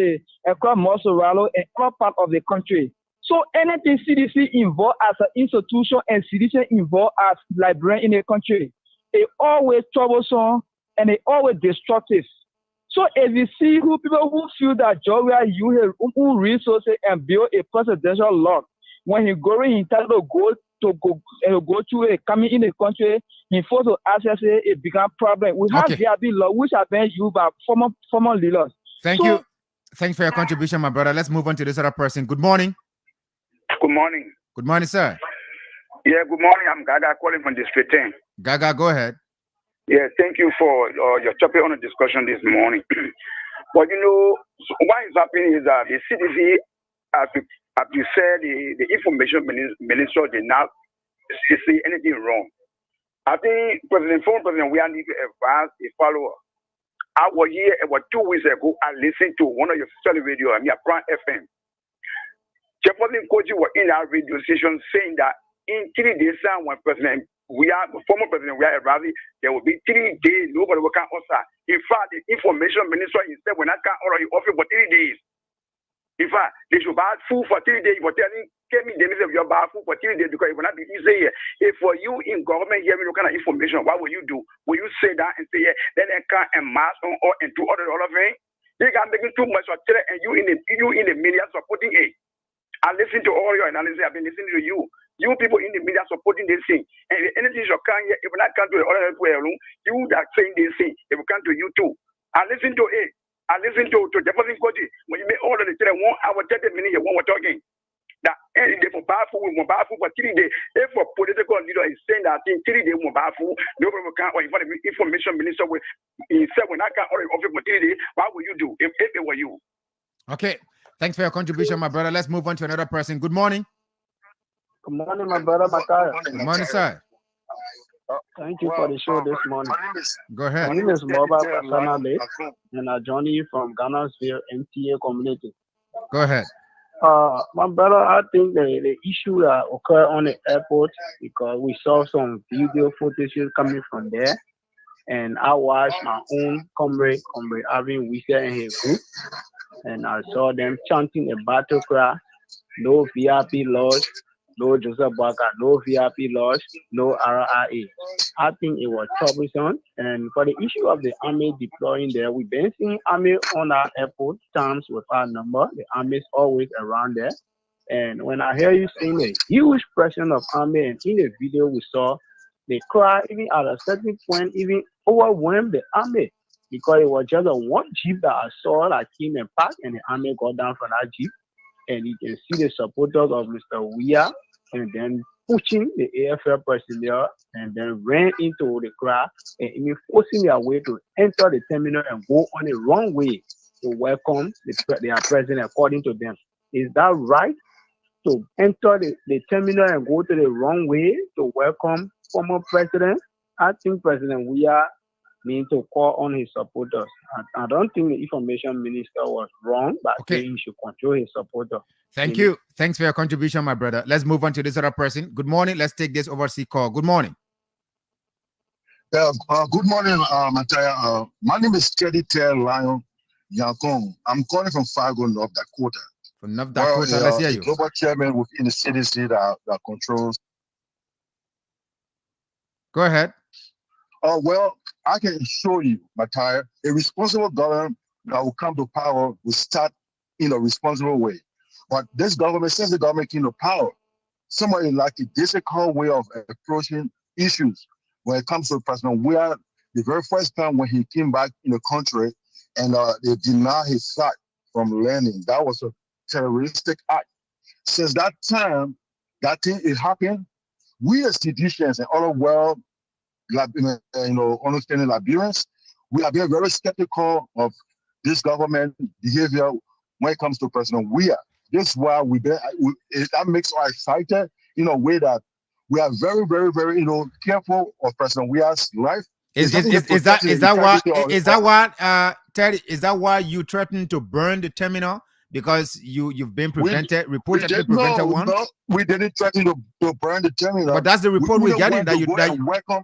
Mosoralo and other part of the country. So anything CDC involved as an institution and CDC involved as Liberian in the country, it always troublesome and it always destructive. So if you see who people who feel that Georgia use his own resources and build a presidential law, when he go in, he tell to go to a coming in the country, he forced to access it become problem. We have VIB law which have been used by former leaders. Thank you. Thanks for your contribution, my brother. Let's move on to this other person. Good morning. Good morning. Good morning, sir. Yeah, good morning. I'm Gaga calling from District 10. Gaga, go ahead. Yeah, thank you for your topic on the discussion this morning. But you know, what is happening is that the CDC, as you said, the information minister did not see anything wrong. I think former President Weah need to advise a follower. I was here about 2 weeks ago. I listened to one of your social radio, I mean, Prime FM. Jefferson Koji was in our radio station saying that in 3 days time when former President Weah arrived, there will be 3 days nobody will come answer. In fact, the information minister instead when I can't order you offer for 3 days. In fact, they should buy food for 3 days. But telling me they need to buy food for 3 days because it will not be easy here. If for you in government hearing no kind of information, what will you do? Will you say that and say then they come and mask on or and do other things? They can make too much of and you in the media supporting it. I listen to all your analysis. I've been listening to you. You people in the media supporting this thing. And if anything should come here, it will not come to the other people. You that saying this thing, it will come to you too. I listen to it. I listen to Jefferson Koji. When you make all of the children 1 hour, 30 minutes, when we're talking. That they for powerful, we more powerful for 3 days. If a political leader is saying that in 3 days more powerful, nobody can or if the information minister will he said when I can't order offer for 3 days, what will you do if it were you? Okay. Thanks for your contribution, my brother. Let's move on to another person. Good morning. Good morning, my brother Matthias. Good morning, sir. Thank you for the show this morning. Go ahead. My name is Mobile Personale, and I join you from Ghana's MTA community. Go ahead. My brother, I think the issue that occurred on the airport because we saw some video footage coming from there, and I watched my own comrade having Weah in his group, and I saw them chanting a battle cry, no VIP laws, no Joseph Baka, no VIP laws, no RIA. I think it was troublesome. And for the issue of the army deploying there, we've been seeing army on our airport times with our number. The army is always around there. And when I hear you saying a huge presence of army, and in the video we saw, the crowd, even at a certain point, even overwhelmed the army because it was just a one jeep that I saw that came and parked, and the army got down from that jeep. And you can see the supporters of Mr. Weah and then pushing the AFL personnel and then ran into the crowd and even forcing their way to enter the terminal and go on the wrong way to welcome their president according to them. Is that right? To enter the terminal and go to the wrong way to welcome former president? I think President Weah needs to call on his supporters. I don't think the information minister was wrong, but he should control his supporters. Thank you. Thanks for your contribution, my brother. Let's move on to this other person. Good morning. Let's take this overseas call. Good morning. Good morning, Mattia. My name is Teddy Tel Lion Yankong. I'm calling from Fargo, North Dakota. From North Dakota, let's hear you. Global chairman within the CDC that controls. Go ahead. Well, I can show you, Mattia, a responsible government that will come to power will start in a responsible way. But this government, since the government came to power, somebody like a difficult way of approaching issues when it comes to President Weah. The very first time when he came back in the country and they denied his flight from landing, that was a terroristic act. Since that time, that thing it happened. We as citizens and other world, understanding Liberians, we are being very skeptical of this government behavior when it comes to President Weah. This is why that makes us excited in a way that we are very, very, very, careful of President Weah's life. Is that why you threatened to burn the terminal because you've been reportedly prevented once? No, we didn't threaten to burn the terminal. But that's the report we're getting that you welcome.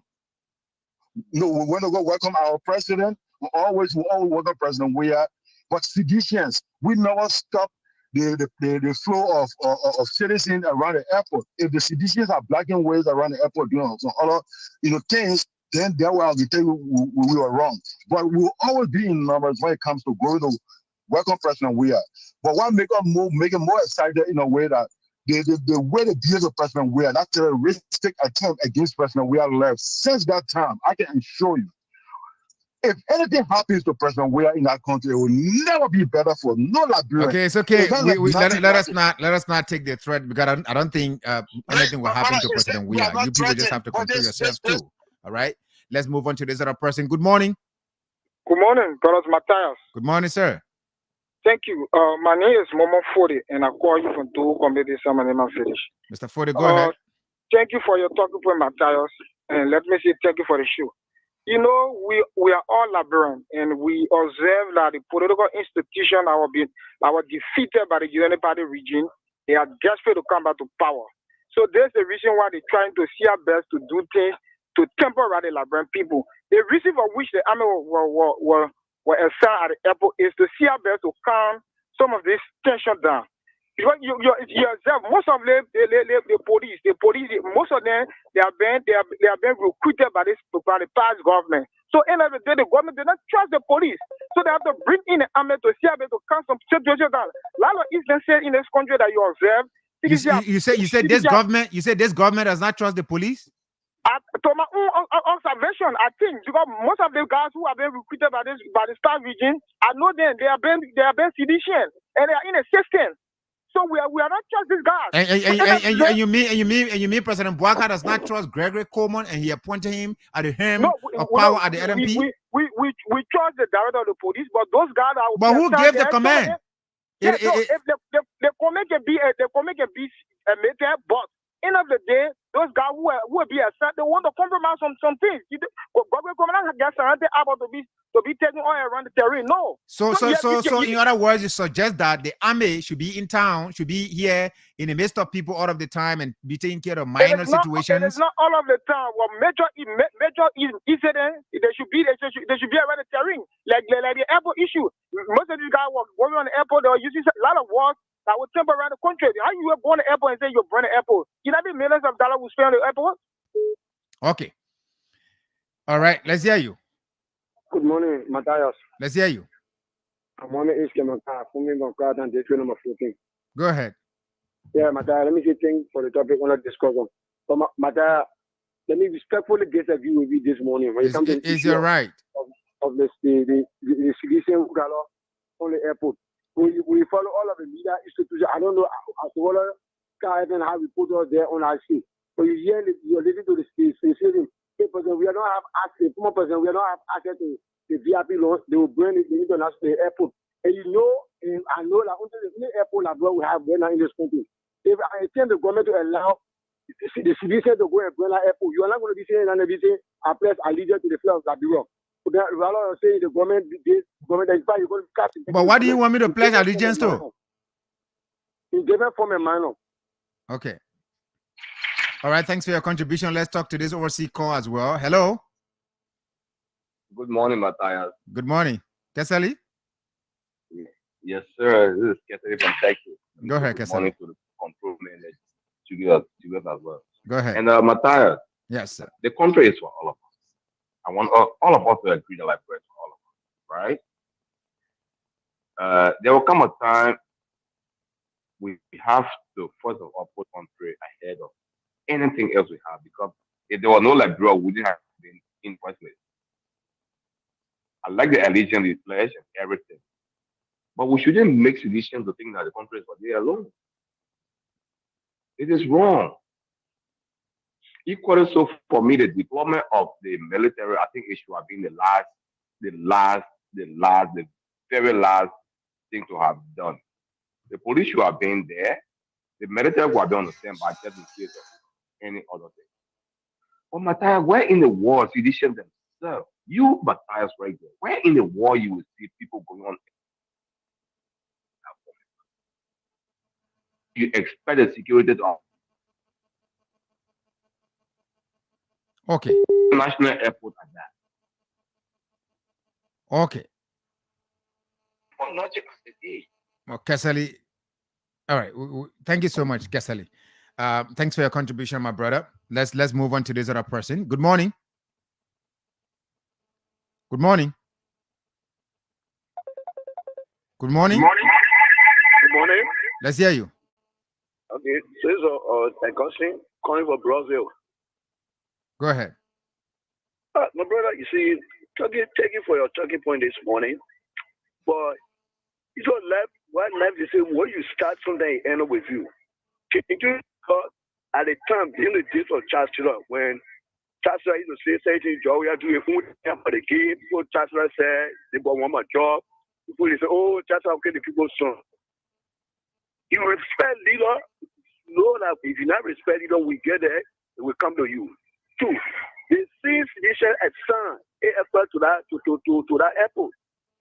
No, we want to go welcome our president. We always welcome President Weah. But seditions, we never stop the flow of citizens around the airport. If the seditions are blocking ways around the airport, doing some other things, then that way I'll tell you we were wrong. But we'll always be in numbers when it comes to going to welcome President Weah. But what make it more excited in a way that the way the behave of President Weah, that terroristic attempt against President Weah left, since that time, I can assure you, if anything happens to President Weah in that country, it will never be better for no Liberian. Okay, it's okay. Let us not take the threat, because I don't think anything will happen to President Weah. You people just have to control yourselves too. All right. Let's move on to this other person. Good morning. Good morning, brothers Matthias. Good morning, sir. Thank you. My name is Momo Fode, and I call you from two communities. My name is Finish. Mr. Fode, go ahead. Thank you for your talking point, Matthias, and let me say thank you for the show. You know, we are all Liberian, and we observe that the political institutions are defeated by the United Party regime. They are desperate to come back to power. So there's the reason why they're trying to see our best to do things to temporarily Liberian people. The reason for which the army were assigned at the airport is to see our best to calm some of this tension down. Because you observe most of the police, most of them they are being recruited by the past government. So end of the day, the government did not trust the police, so they have to bring in the army to see able to calm some situation down. A lot of Eastern said in this country that you observe. You said this government. You said this government does not trust the police. To my own observation, I think because most of the guys who have been recruited by the Star region, I know them. They have been sedition and they are in a system. So we are not trust these guys. And you mean President Bouaka does not trust Gregory Coleman, and he appointed him at the helm of power at the LMP? We trust the director of the police, but those guys are. But who gave the command? If the command can be a military, but end of the day, those guys who will be assigned, they want to compromise on some things. Government gets surrounded about to be taken all around the terrain. No. So in other words, you suggest that the army should be in town, should be here in the midst of people all of the time and be taking care of minor situations. It's not all of the time. Well, major incidents, they should be around the terrain. Like the airport issue. Most of these guys were going on the airport. They were using a lot of work that would temper around the country. How you were going to the airport and say you're burning the airport? You know how many millions of dollars we spend on the airport? Okay. All right. Let's hear you. Good morning, Matthias. Let's hear you. I'm on the East and district number 14. Go ahead. Yeah, Matthias, let me say thanks for the topic on the discussion. So, Matthias, let me respectfully disagree with you this morning. When it comes to the issue right of the citizen who got on the airport. We follow all of the media institutions. I don't know how we put us there on our seat. So you're listening to the citizen. We are not have access. We are not have access to the VIP loans. They will bring it into the airport. And I know that only the airport like we have right now in this country. If I intend the government to allow the citizen to go and bring that airport, you are not going to be saying I pledge allegiance to the flag of Liberia. Saying the government, is going to cast. But what do you want me to pledge allegiance to? In different form and manner. Okay. All right. Thanks for your contribution. Let's talk to this overseas call as well. Hello. Good morning, Matthias. Good morning. Kesali? Yes, sir. This is Kesali from Texas. Go ahead, Good Kesali. morning to the control man to you as well. Go ahead. And Matthias. Yes, sir. The country is for all of us. I want all of us to agree that life is for all of us, right? There will come a time we have to first of all put country ahead of anything else we have, because if there was no Liberia, we wouldn't have been in first place. I like the allegiance, the pledge, and everything, but we shouldn't make decisions to think that the country is for they alone. It is wrong. Equally so for me, the deployment of the military, I think it should have been the very last thing to have done. The police should have been there. The military would have been on the standby just in case of any other thing. But Matthias, where in the world citizens themselves? You, Matthias, right there. Where in the world you will see people going on? You expect the security to. Okay. National airport at that. Okay. Well, Kesali. All right. Thank you so much, Kesali. Thanks for your contribution, my brother. Let's move on to this other person. Good morning. Good morning. Good morning. Good morning. Let's hear you. Okay, so it's a question calling for Brazil. Go ahead. My brother, you see, thank you for your talking point this morning. But you just left the same when you start something, it end up with you. At the time, in the days of Chancellor, when Chancellor used to say something, we are doing food for the game. So Chancellor said, they want my job. People say, oh, Chancellor, okay, the people strong. You respect leader, know that if you not respect leader, we get there, it will come to you. Two, the same situation at Sun, AFL to that airport.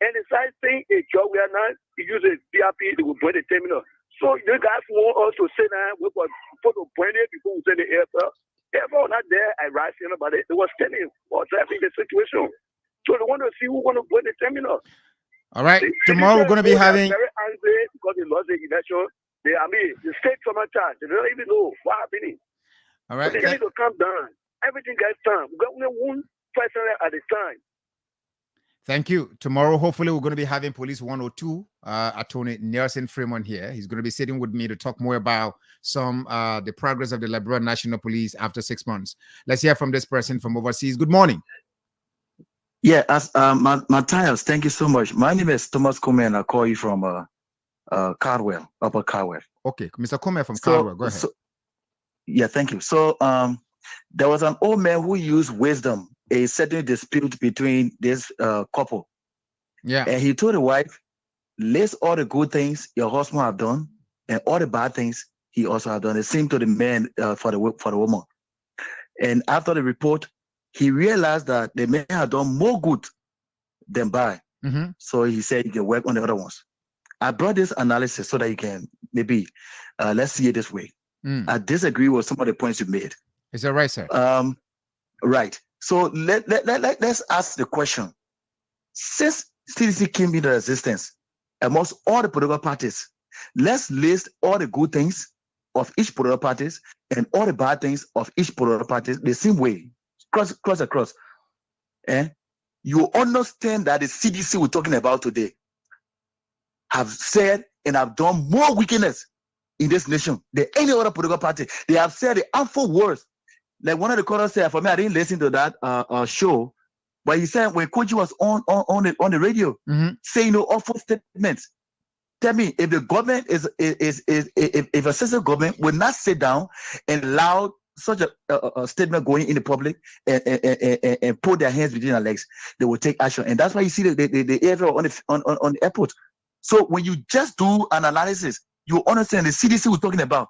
And the side thing, a job we are not, you use a BRP, they will bring the terminal. So you guys want us to say that we were put to point it before we send the AFL. AFL not there, I write about it. They were telling what's happening in the situation. So they want to see who want to bring the terminal. All right. Tomorrow we're going to be having. Very angry because they lost the election. The state from a charge. They don't even know what's happening. All right. So they need to calm down. Everything gets time. We got only one person at a time. Thank you. Tomorrow, hopefully, we're going to be having Police 102, Attorney Nelson Freeman here. He's going to be sitting with me to talk more about the progress of the Liberia National Police after 6 months. Let's hear from this person from overseas. Good morning. Yeah, Matthias, thank you so much. My name is Thomas Come, and I call you from Cardwell, Upper Cardwell. Okay, Mr. Come from Cardwell, go ahead. Yeah, thank you. So there was an old man who used wisdom, a certain dispute between this couple. Yeah. And he told the wife, list all the good things your husband have done and all the bad things he also have done. The same to the man for the woman. And after the report, he realized that the man had done more good than bad. Mm-hmm. So he said you can work on the other ones. I brought this analysis so that you can maybe let's see it this way. I disagree with some of the points you made. Is that right, sir? Right. So let's ask the question. Since CDC came into existence, amongst all the political parties, let's list all the good things of each political parties and all the bad things of each political parties the same way, cross across. And you understand that the CDC we're talking about today have said and have done more wickedness in this nation than any other political party. They have said the harmful words. Like one of the callers said, for me, I didn't listen to that show, but he said when Koji was on the radio, saying awful statements. Tell me, if the government if a system government will not sit down and allow such a statement going in the public and put their hands between their legs, they will take action. And that's why you see the airfare on the airport. So when you just do an analysis, you understand the CDC we're talking about.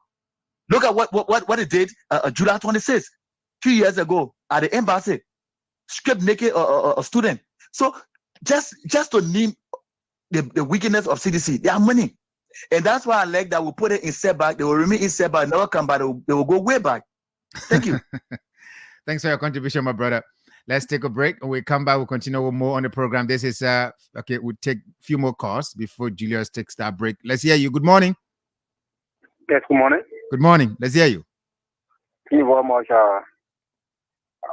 Look at what it did July 26th, 2 years ago at the embassy, stripped naked a student. So just to name the wickedness of CDC, they have money. And that's why I like that we put it in setback. They will remain in setback, never come back. They will go way back. Thank you. Thanks for your contribution, my brother. Let's take a break. When we come back, we'll continue with more on the program. This is okay. We'll take a few more calls before Julius takes that break. Let's hear you. Good morning. Yes, good morning. Good morning. Let's hear you. Thank you very much.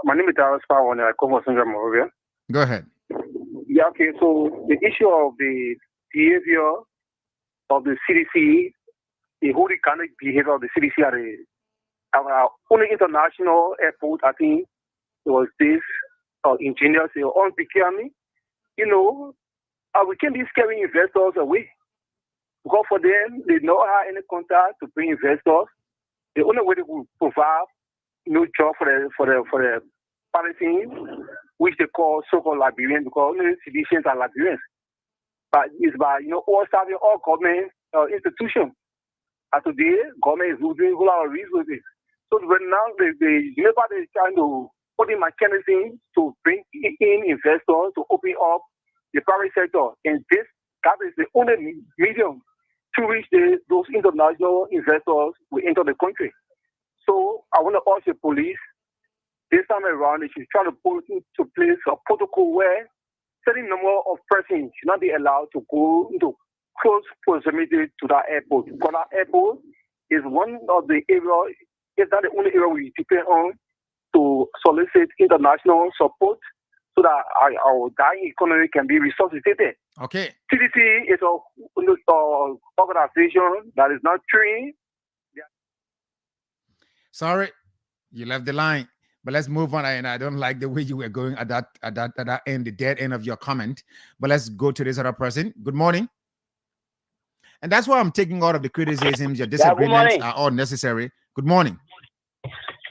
My name is Darius Power, I come from Central Moravia. Go ahead. Yeah, okay. So the issue of the behavior of the CDC, the hooliganic behavior of the CDC at our only international airport, I think it was this engineers on Pikami, we can't be scaring investors away. Because for them, they don't have any contact to bring investors. The only way they will provide no job for the Palestinians, which they call so-called Liberians, because only Civilians are Liberians. But it's by all serving all government institutions. And today, government is losing a whole lot of resources. So now the is trying to put in mechanisms to bring in investors to open up the private sector, and that is the only medium through which those international investors will enter the country. So I want to ask the police this time around, they should try to put into place a protocol where certain number of persons should not be allowed to go into close proximity to that airport. Because that airport is one of the areas, it's not the only area we depend on to solicit international support so that our economy can be resuscitated. Okay. CDC is an organization that is not trained. Sorry, you left the line. But let's move on. And I don't like the way you were going at that end, the dead end of your comment. But let's go to this other person. Good morning. And that's why I'm taking all of the criticisms, your disagreements are all necessary. Good morning.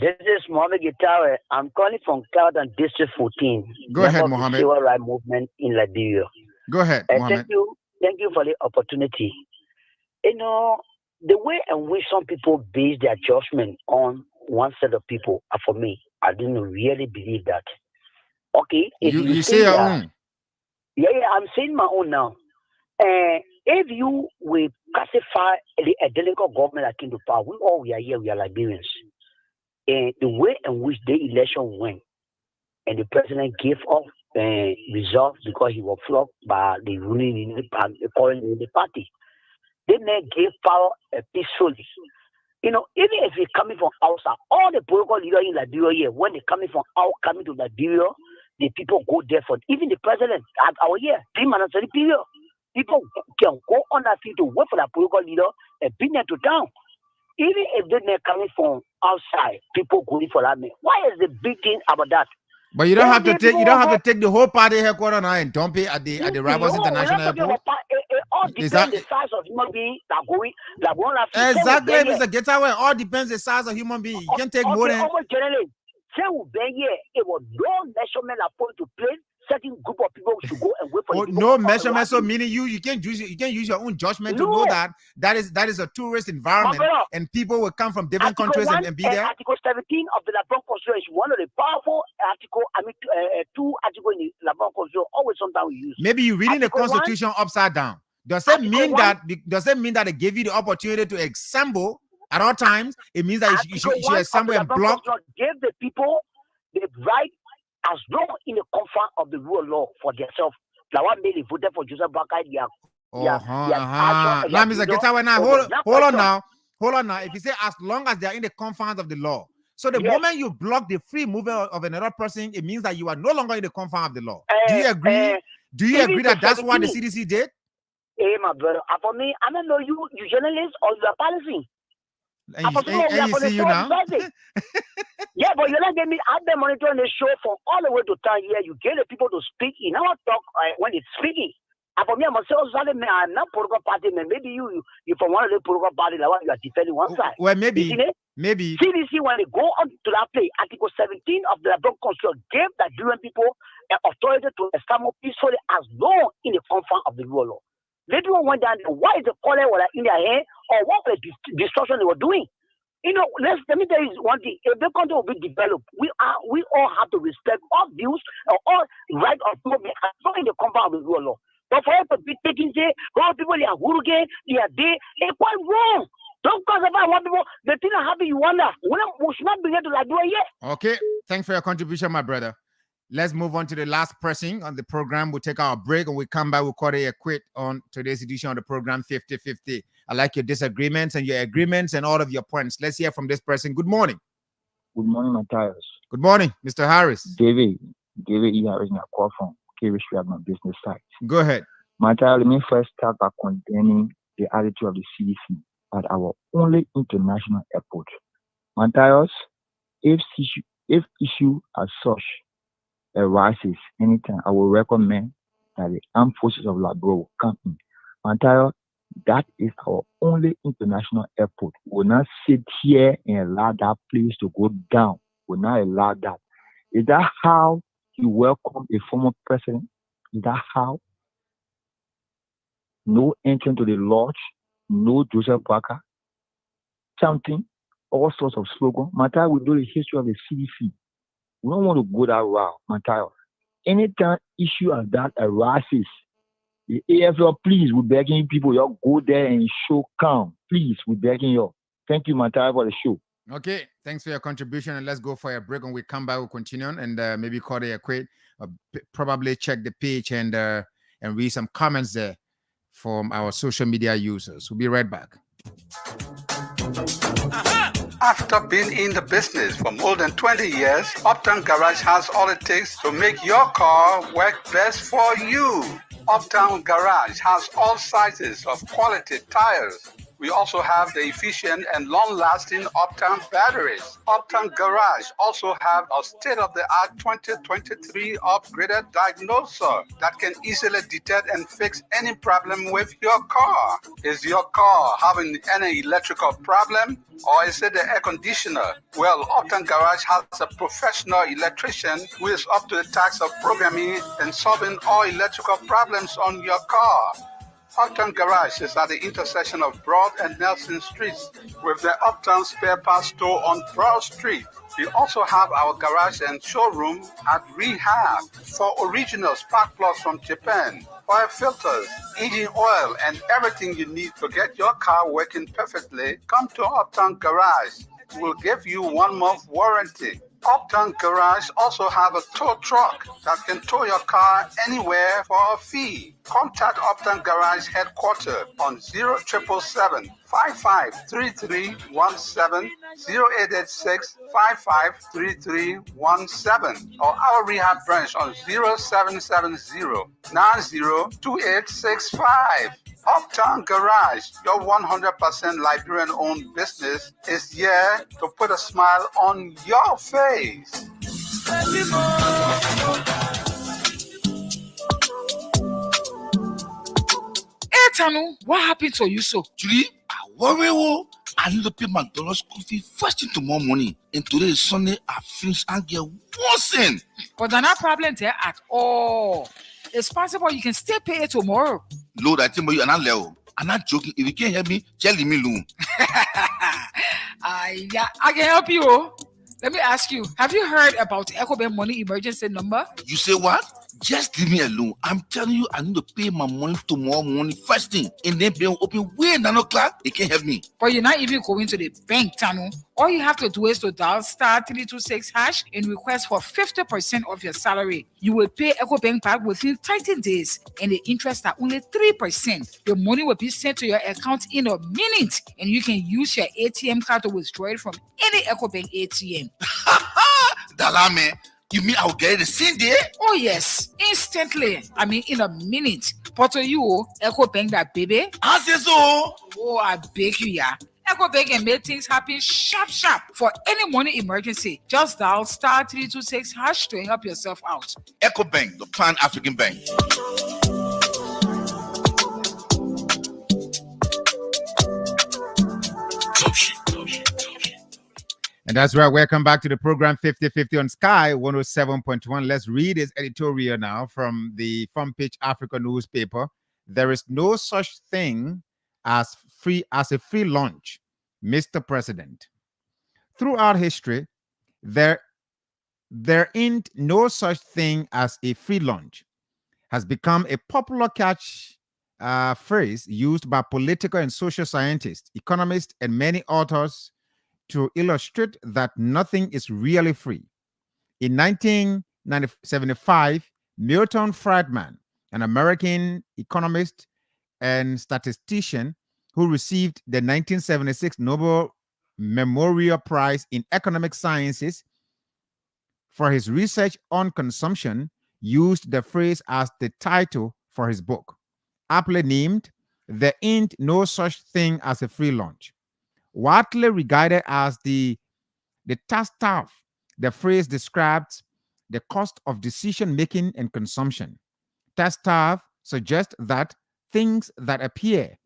This is Mohammed Gitawe. I'm calling from Caladan District 14. Go ahead, Mohammed. Civil rights movement in Liberia. Go ahead, Mohammed. Thank you for the opportunity. You know, the way in which some people base their judgment on one set of people, for me, I didn't really believe that. Okay, if you say your own. Yeah, I'm saying my own now. If you will classify a delinquent government that came to power, we are here, we are Liberians. And the way in which the election went, and the president gave up results because he was flogged by the ruling in the party. They may give power peacefully. You know, even if it's coming from outside, all the political leaders in Liberia here, when they're coming from out, coming to Liberia, the people go there for even the president at our year, 3 months period. People can go on that field to wait for that political leader and bring them to town. Even if they're coming from outside, people going for that man. Why is the big thing about that? But you don't have to take the whole party headquarters now and dump it at the Rivals International Airport. All depends on the size of human being that going. Exactly, Mr. Getaway. All depends the size of human being. You can take more than. It was no measurement point to place. Certain group of people should go and wait for no measurement. So meaning you can use your own judgment to know that is a tourist environment and people will come from different countries and be there. Article 17 of the Labron Constitution is one of the powerful articles. Two articles in the Labron Constitution. Always sometimes we use. Maybe you're reading the Constitution upside down. Does that mean that they give you the opportunity to assemble at all times? It means that you should assemble and block. Give the people the right as long in the confines of the rule of law for themselves. Like what made voted for Joseph Baka. Now, Mr. Getawa, now hold on now. If you say as long as they are in the confines of the law, so the moment you block the free movement of another person, it means that you are no longer in the confines of the law. Do you agree? Do you agree that that's what the CDC did? Hey, my brother. For me, I don't know you journalists or you are policy. And you see you now. Yeah, but you don't get me. I've been monitoring the show from all the way to town here. You get the people to speak in our talk when it's speaking. And for me, I'm not political party, man. Maybe you from one of the political parties, like you are defending one side. Well, maybe. CDC, when they go on to that place, Article 17 of the Labron Constitution gave the Nigerian people authority to establish peacefully as long in the confines of the rule of law. They don't want that. Why is the color in their hair or what was the destruction they were doing? You know, let me tell you one thing. If the country will be developed, we all have to respect all views or all rights of people in the compound of the rule of law. But for us to be taking say, all people they are hooligan, they are there, it's quite wrong. Don't cause about one people, the thing that happen, you wonder, we should not be able to like do it yet. Okay, thanks for your contribution, my brother. Let's move on to the last person on the program. We'll take our break and we come back. We'll call it a quit on today's edition of the program 50-50. I like your disagreements and your agreements and all of your points. Let's hear from this person. Good morning. Good morning, Matthias. Good morning, Mr. Harris. David E. Harris, I call from Kirish my business site. Go ahead. Matthias, let me first start by condemning the attitude of the CDC at our only international airport. Matthias, if issue as such arises anytime, I will recommend that the Armed Forces of Liberia will come in. Matthias, that is our only international airport. We will not sit here and allow that place to go down. We will not allow that. Is that how you welcome a former president? Is that how? No entry to the lodge, no Joseph Baka, something, all sorts of slogans. Matthias, we know the history of the CDC. We don't want to go that route, Matthias. Anytime issue of that arises, the AFL, please, we're begging people, y'all go there and show calm. Please, we're begging you. Thank you, Matthias, for the show. Okay, thanks for your contribution. And let's go for a break. When we come back, we'll continue and maybe call it a quit. Probably check the page and read some comments there from our social media users. We'll be right back. After being in the business for more than 20 years, Uptown Garage has all it takes to make your car work best for you. Uptown Garage has all sizes of quality tires. We also have the efficient and long-lasting Uptown batteries. Uptown Garage also have a state-of-the-art 2023 upgraded diagnoser that can easily detect and fix any problem with your car. Is your car having any electrical problem? Or is it the air conditioner? Well, Uptown Garage has a professional electrician who is up to the task of programming and solving all electrical problems on your car. Uptown Garage is at the intersection of Broad and Nelson Streets with the Uptown Spare Parts Store on Broad Street. We also have our garage and showroom at Rehab for original spark plugs from Japan, oil filters, engine oil, and everything you need to get your car working perfectly. Come to Uptown Garage. We'll give you 1 month warranty. Uptown Garage also have a tow truck that can tow your car anywhere for a fee. Contact Uptown Garage headquarters on 0777 553317, 0886 553317, or our rehab branch on 0770 902865. Uptown Garage, your 100% Liberian-owned business, is here to put a smile on your face. Hey, Tanu, what happened to you so? Julie, I worry. I need to pay my dollar school fee first thing tomorrow morning. And today is Sunday. I finish and get worsened. But there's no problem there at all. It's possible you can still pay it tomorrow. Lord, I tell you, I'm not level. I'm not joking. If you can't help me, tell me, Loon. Yeah, I can help you. Let me ask you, have you heard about EcoBank money emergency number? You say what? Just leave me alone. I'm telling you, I need to pay my money tomorrow morning first thing. And then be open way 9 o'clock. They can't help me. But you're not even going to the bank, Tanu. All you have to do is to dial *326# and request for 50% of your salary. You will pay EcoBank back within 30 days, and the interest are only 3%. The money will be sent to your account in a minute, and you can use your ATM card to withdraw it from any EcoBank ATM. Dalame, you mean I'll get it the same day? Oh yes, instantly. I mean in a minute. But to you, EcoBank that baby. I say so. Oh, I beg you, yeah. EcoBank can make things happen sharp. For any money emergency, just dial *326# to help yourself out. EcoBank, the Pan African Bank. And that's right. Welcome back to the program 50-50 on Sky 107.1. Let's read his editorial now from the Front Page Africa newspaper. There is no such thing as a free lunch, Mr. President. Throughout history, there ain't no such thing as a free lunch has become a popular catch phrase used by political and social scientists, economists, and many authors to illustrate that nothing is really free. In 1975, Milton Friedman, an American economist and statistician who received the 1976 Nobel Memorial Prize in Economic Sciences for his research on consumption, used the phrase as the title for his book, aptly named "There Ain't No Such Thing as a Free Lunch." Widely regarded as the task staff, the phrase describes the cost of decision-making and consumption. Task staff suggests that things that appear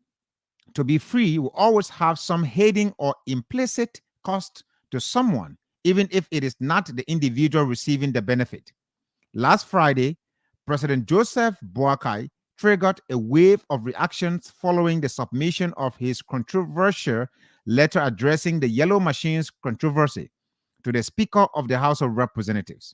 to be free will always have some hidden or implicit cost to someone, even if it is not the individual receiving the benefit. Last Friday, President Joseph Boakai triggered a wave of reactions following the submission of his controversial letter addressing the yellow machines controversy to the Speaker of the House of Representatives.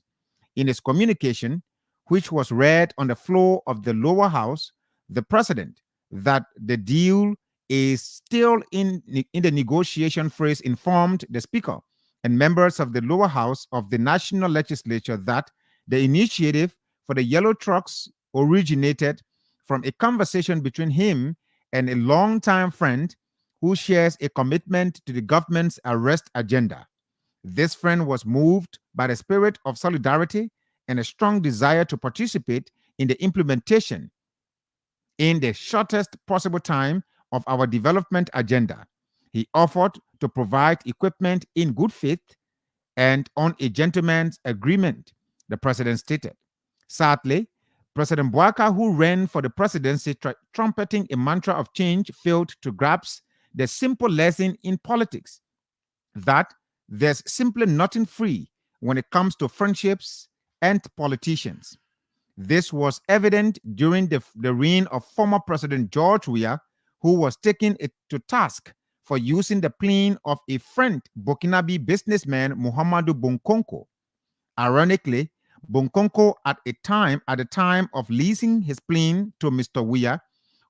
In his communication, which was read on the floor of the lower house, the president, that the deal is still in the negotiation phase, informed the Speaker and members of the lower house of the National Legislature that the initiative for the yellow trucks originated from a conversation between him and a longtime friend who shares a commitment to the government's arrest agenda. This friend was moved by the spirit of solidarity and a strong desire to participate in the implementation in the shortest possible time of our development agenda. He offered to provide equipment in good faith and on a gentleman's agreement, the president stated. Sadly, President Bouaka, who ran for the presidency trumpeting a mantra of change, failed to grasp the simple lesson in politics that there's simply nothing free when it comes to friendships and politicians. This was evident during the reign of former President George Weah, who was taken to task for using the plane of a friend Burkinabe businessman Muhammadu Bunkonko. Ironically, Bunkonko at the time of leasing his plane to Mr. Weah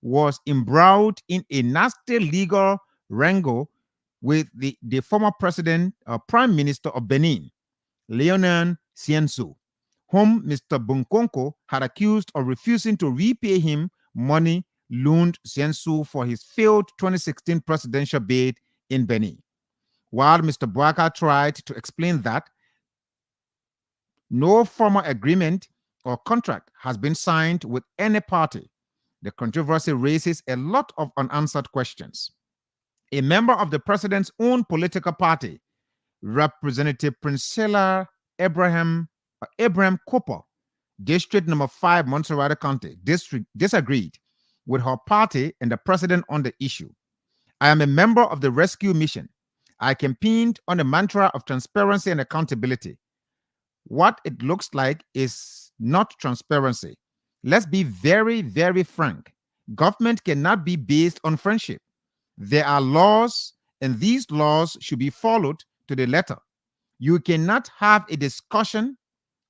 was embroiled in a nasty legal wrangle with the former prime minister of Benin, Leonan Siensu, whom Mr. Bunkonko had accused of refusing to repay him money loaned Siensu for his failed 2016 presidential bid in Benin. While Mr. Bouaka tried to explain that no formal agreement or contract has been signed with any party, the controversy raises a lot of unanswered questions. A member of the president's own political party, Representative Priscilla Abraham Cooper, District Number 5, Montserrat County, disagreed with her party and the president on the issue. I am a member of the rescue mission. I campaigned on the mantra of transparency and accountability. What it looks like is not transparency. Let's be very, very frank. Government cannot be based on friendship. There are laws, and these laws should be followed to the letter. You cannot have a discussion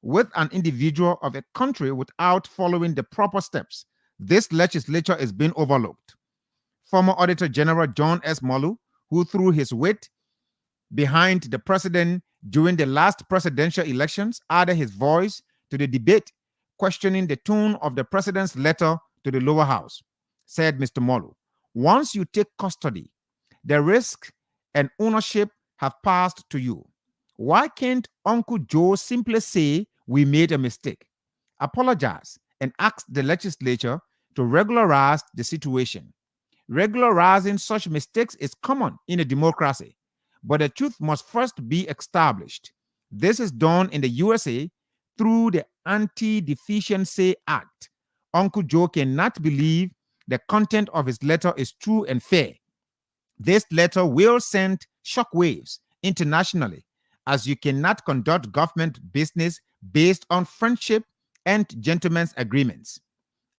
with an individual of a country without following the proper steps. This legislature is being overlooked. Former Auditor General John S. Molu, who threw his weight behind the president during the last presidential elections, added his voice to the debate, questioning the tone of the president's letter to the lower house. Said Mr. Molu, once you take custody, the risk and ownership have passed to you. Why can't Uncle Joe simply say we made a mistake, apologize, and ask the legislature to regularize the situation? Regularizing such mistakes is common in a democracy, but the truth must first be established. This is done in the USA through the Anti-Deficiency Act. Uncle Joe cannot believe the content of his letter is true and fair. This letter will send shockwaves internationally, as you cannot conduct government business based on friendship and gentlemen's agreements.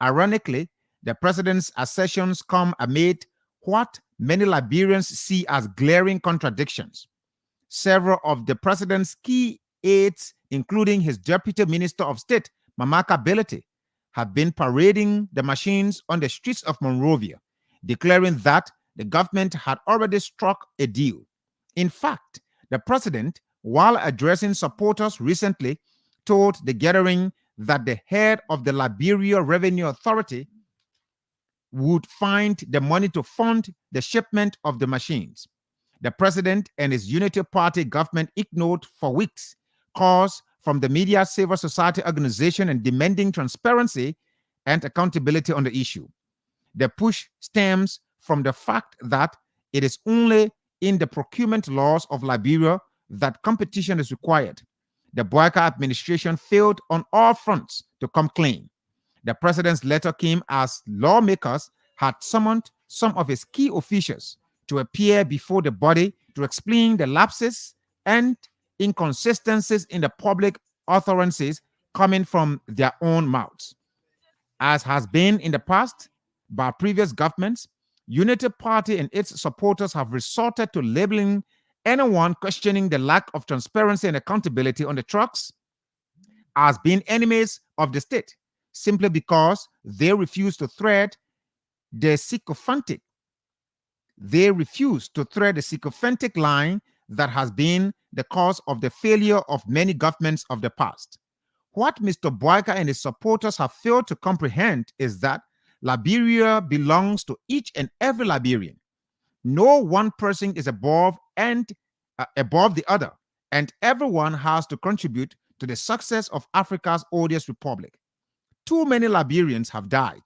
Ironically, the president's assertions come amid what many Liberians see as glaring contradictions. Several of the president's key aides, including his deputy minister of state, Mamaka Belete, have been parading the machines on the streets of Monrovia, declaring that the government had already struck a deal. In fact, the president, while addressing supporters recently, told the gathering that the head of the Liberia Revenue Authority would find the money to fund the shipment of the machines. The president and his Unity Party government ignored for weeks calls from the media civil society organization and demanding transparency and accountability on the issue. The push stems from the fact that it is only in the procurement laws of Liberia that competition is required. The Bouaka administration failed on all fronts to come clean. The president's letter came as lawmakers had summoned some of his key officials to appear before the body to explain the lapses and inconsistencies in the public utterances coming from their own mouths. As has been in the past by previous governments, Unity Party and its supporters have resorted to labeling anyone questioning the lack of transparency and accountability on the trucks as being enemies of the state, simply because they refuse to thread the sycophantic line that has been the cause of the failure of many governments of the past. What Mr. Bouaka and his supporters have failed to comprehend is that Liberia belongs to each and every Liberian. No one person is above the other, and everyone has to contribute to the success of Africa's oldest republic. Too many Liberians have died.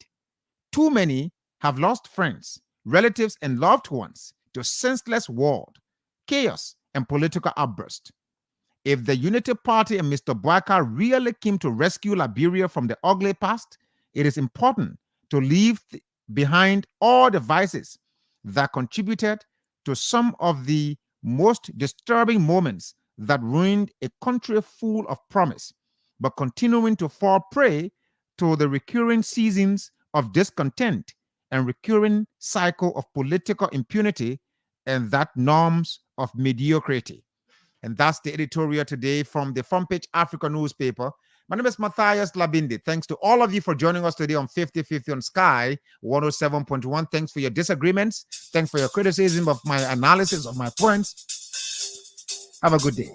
Too many have lost friends, relatives, and loved ones to senseless war, chaos, and political outburst. If the Unity Party and Mr. Weah really came to rescue Liberia from the ugly past, it is important to leave behind all the vices that contributed to some of the most disturbing moments that ruined a country full of promise, but continuing to fall prey to the recurring seasons of discontent and recurring cycle of political impunity and that norms of mediocrity. And that's the editorial today from the Front Page Africa newspaper. My name is Matthias Labindi. Thanks to all of you for joining us today on 50/50 on Sky 107.1. Thanks for your disagreements. Thanks for your criticism of my analysis of my points. Have a good day.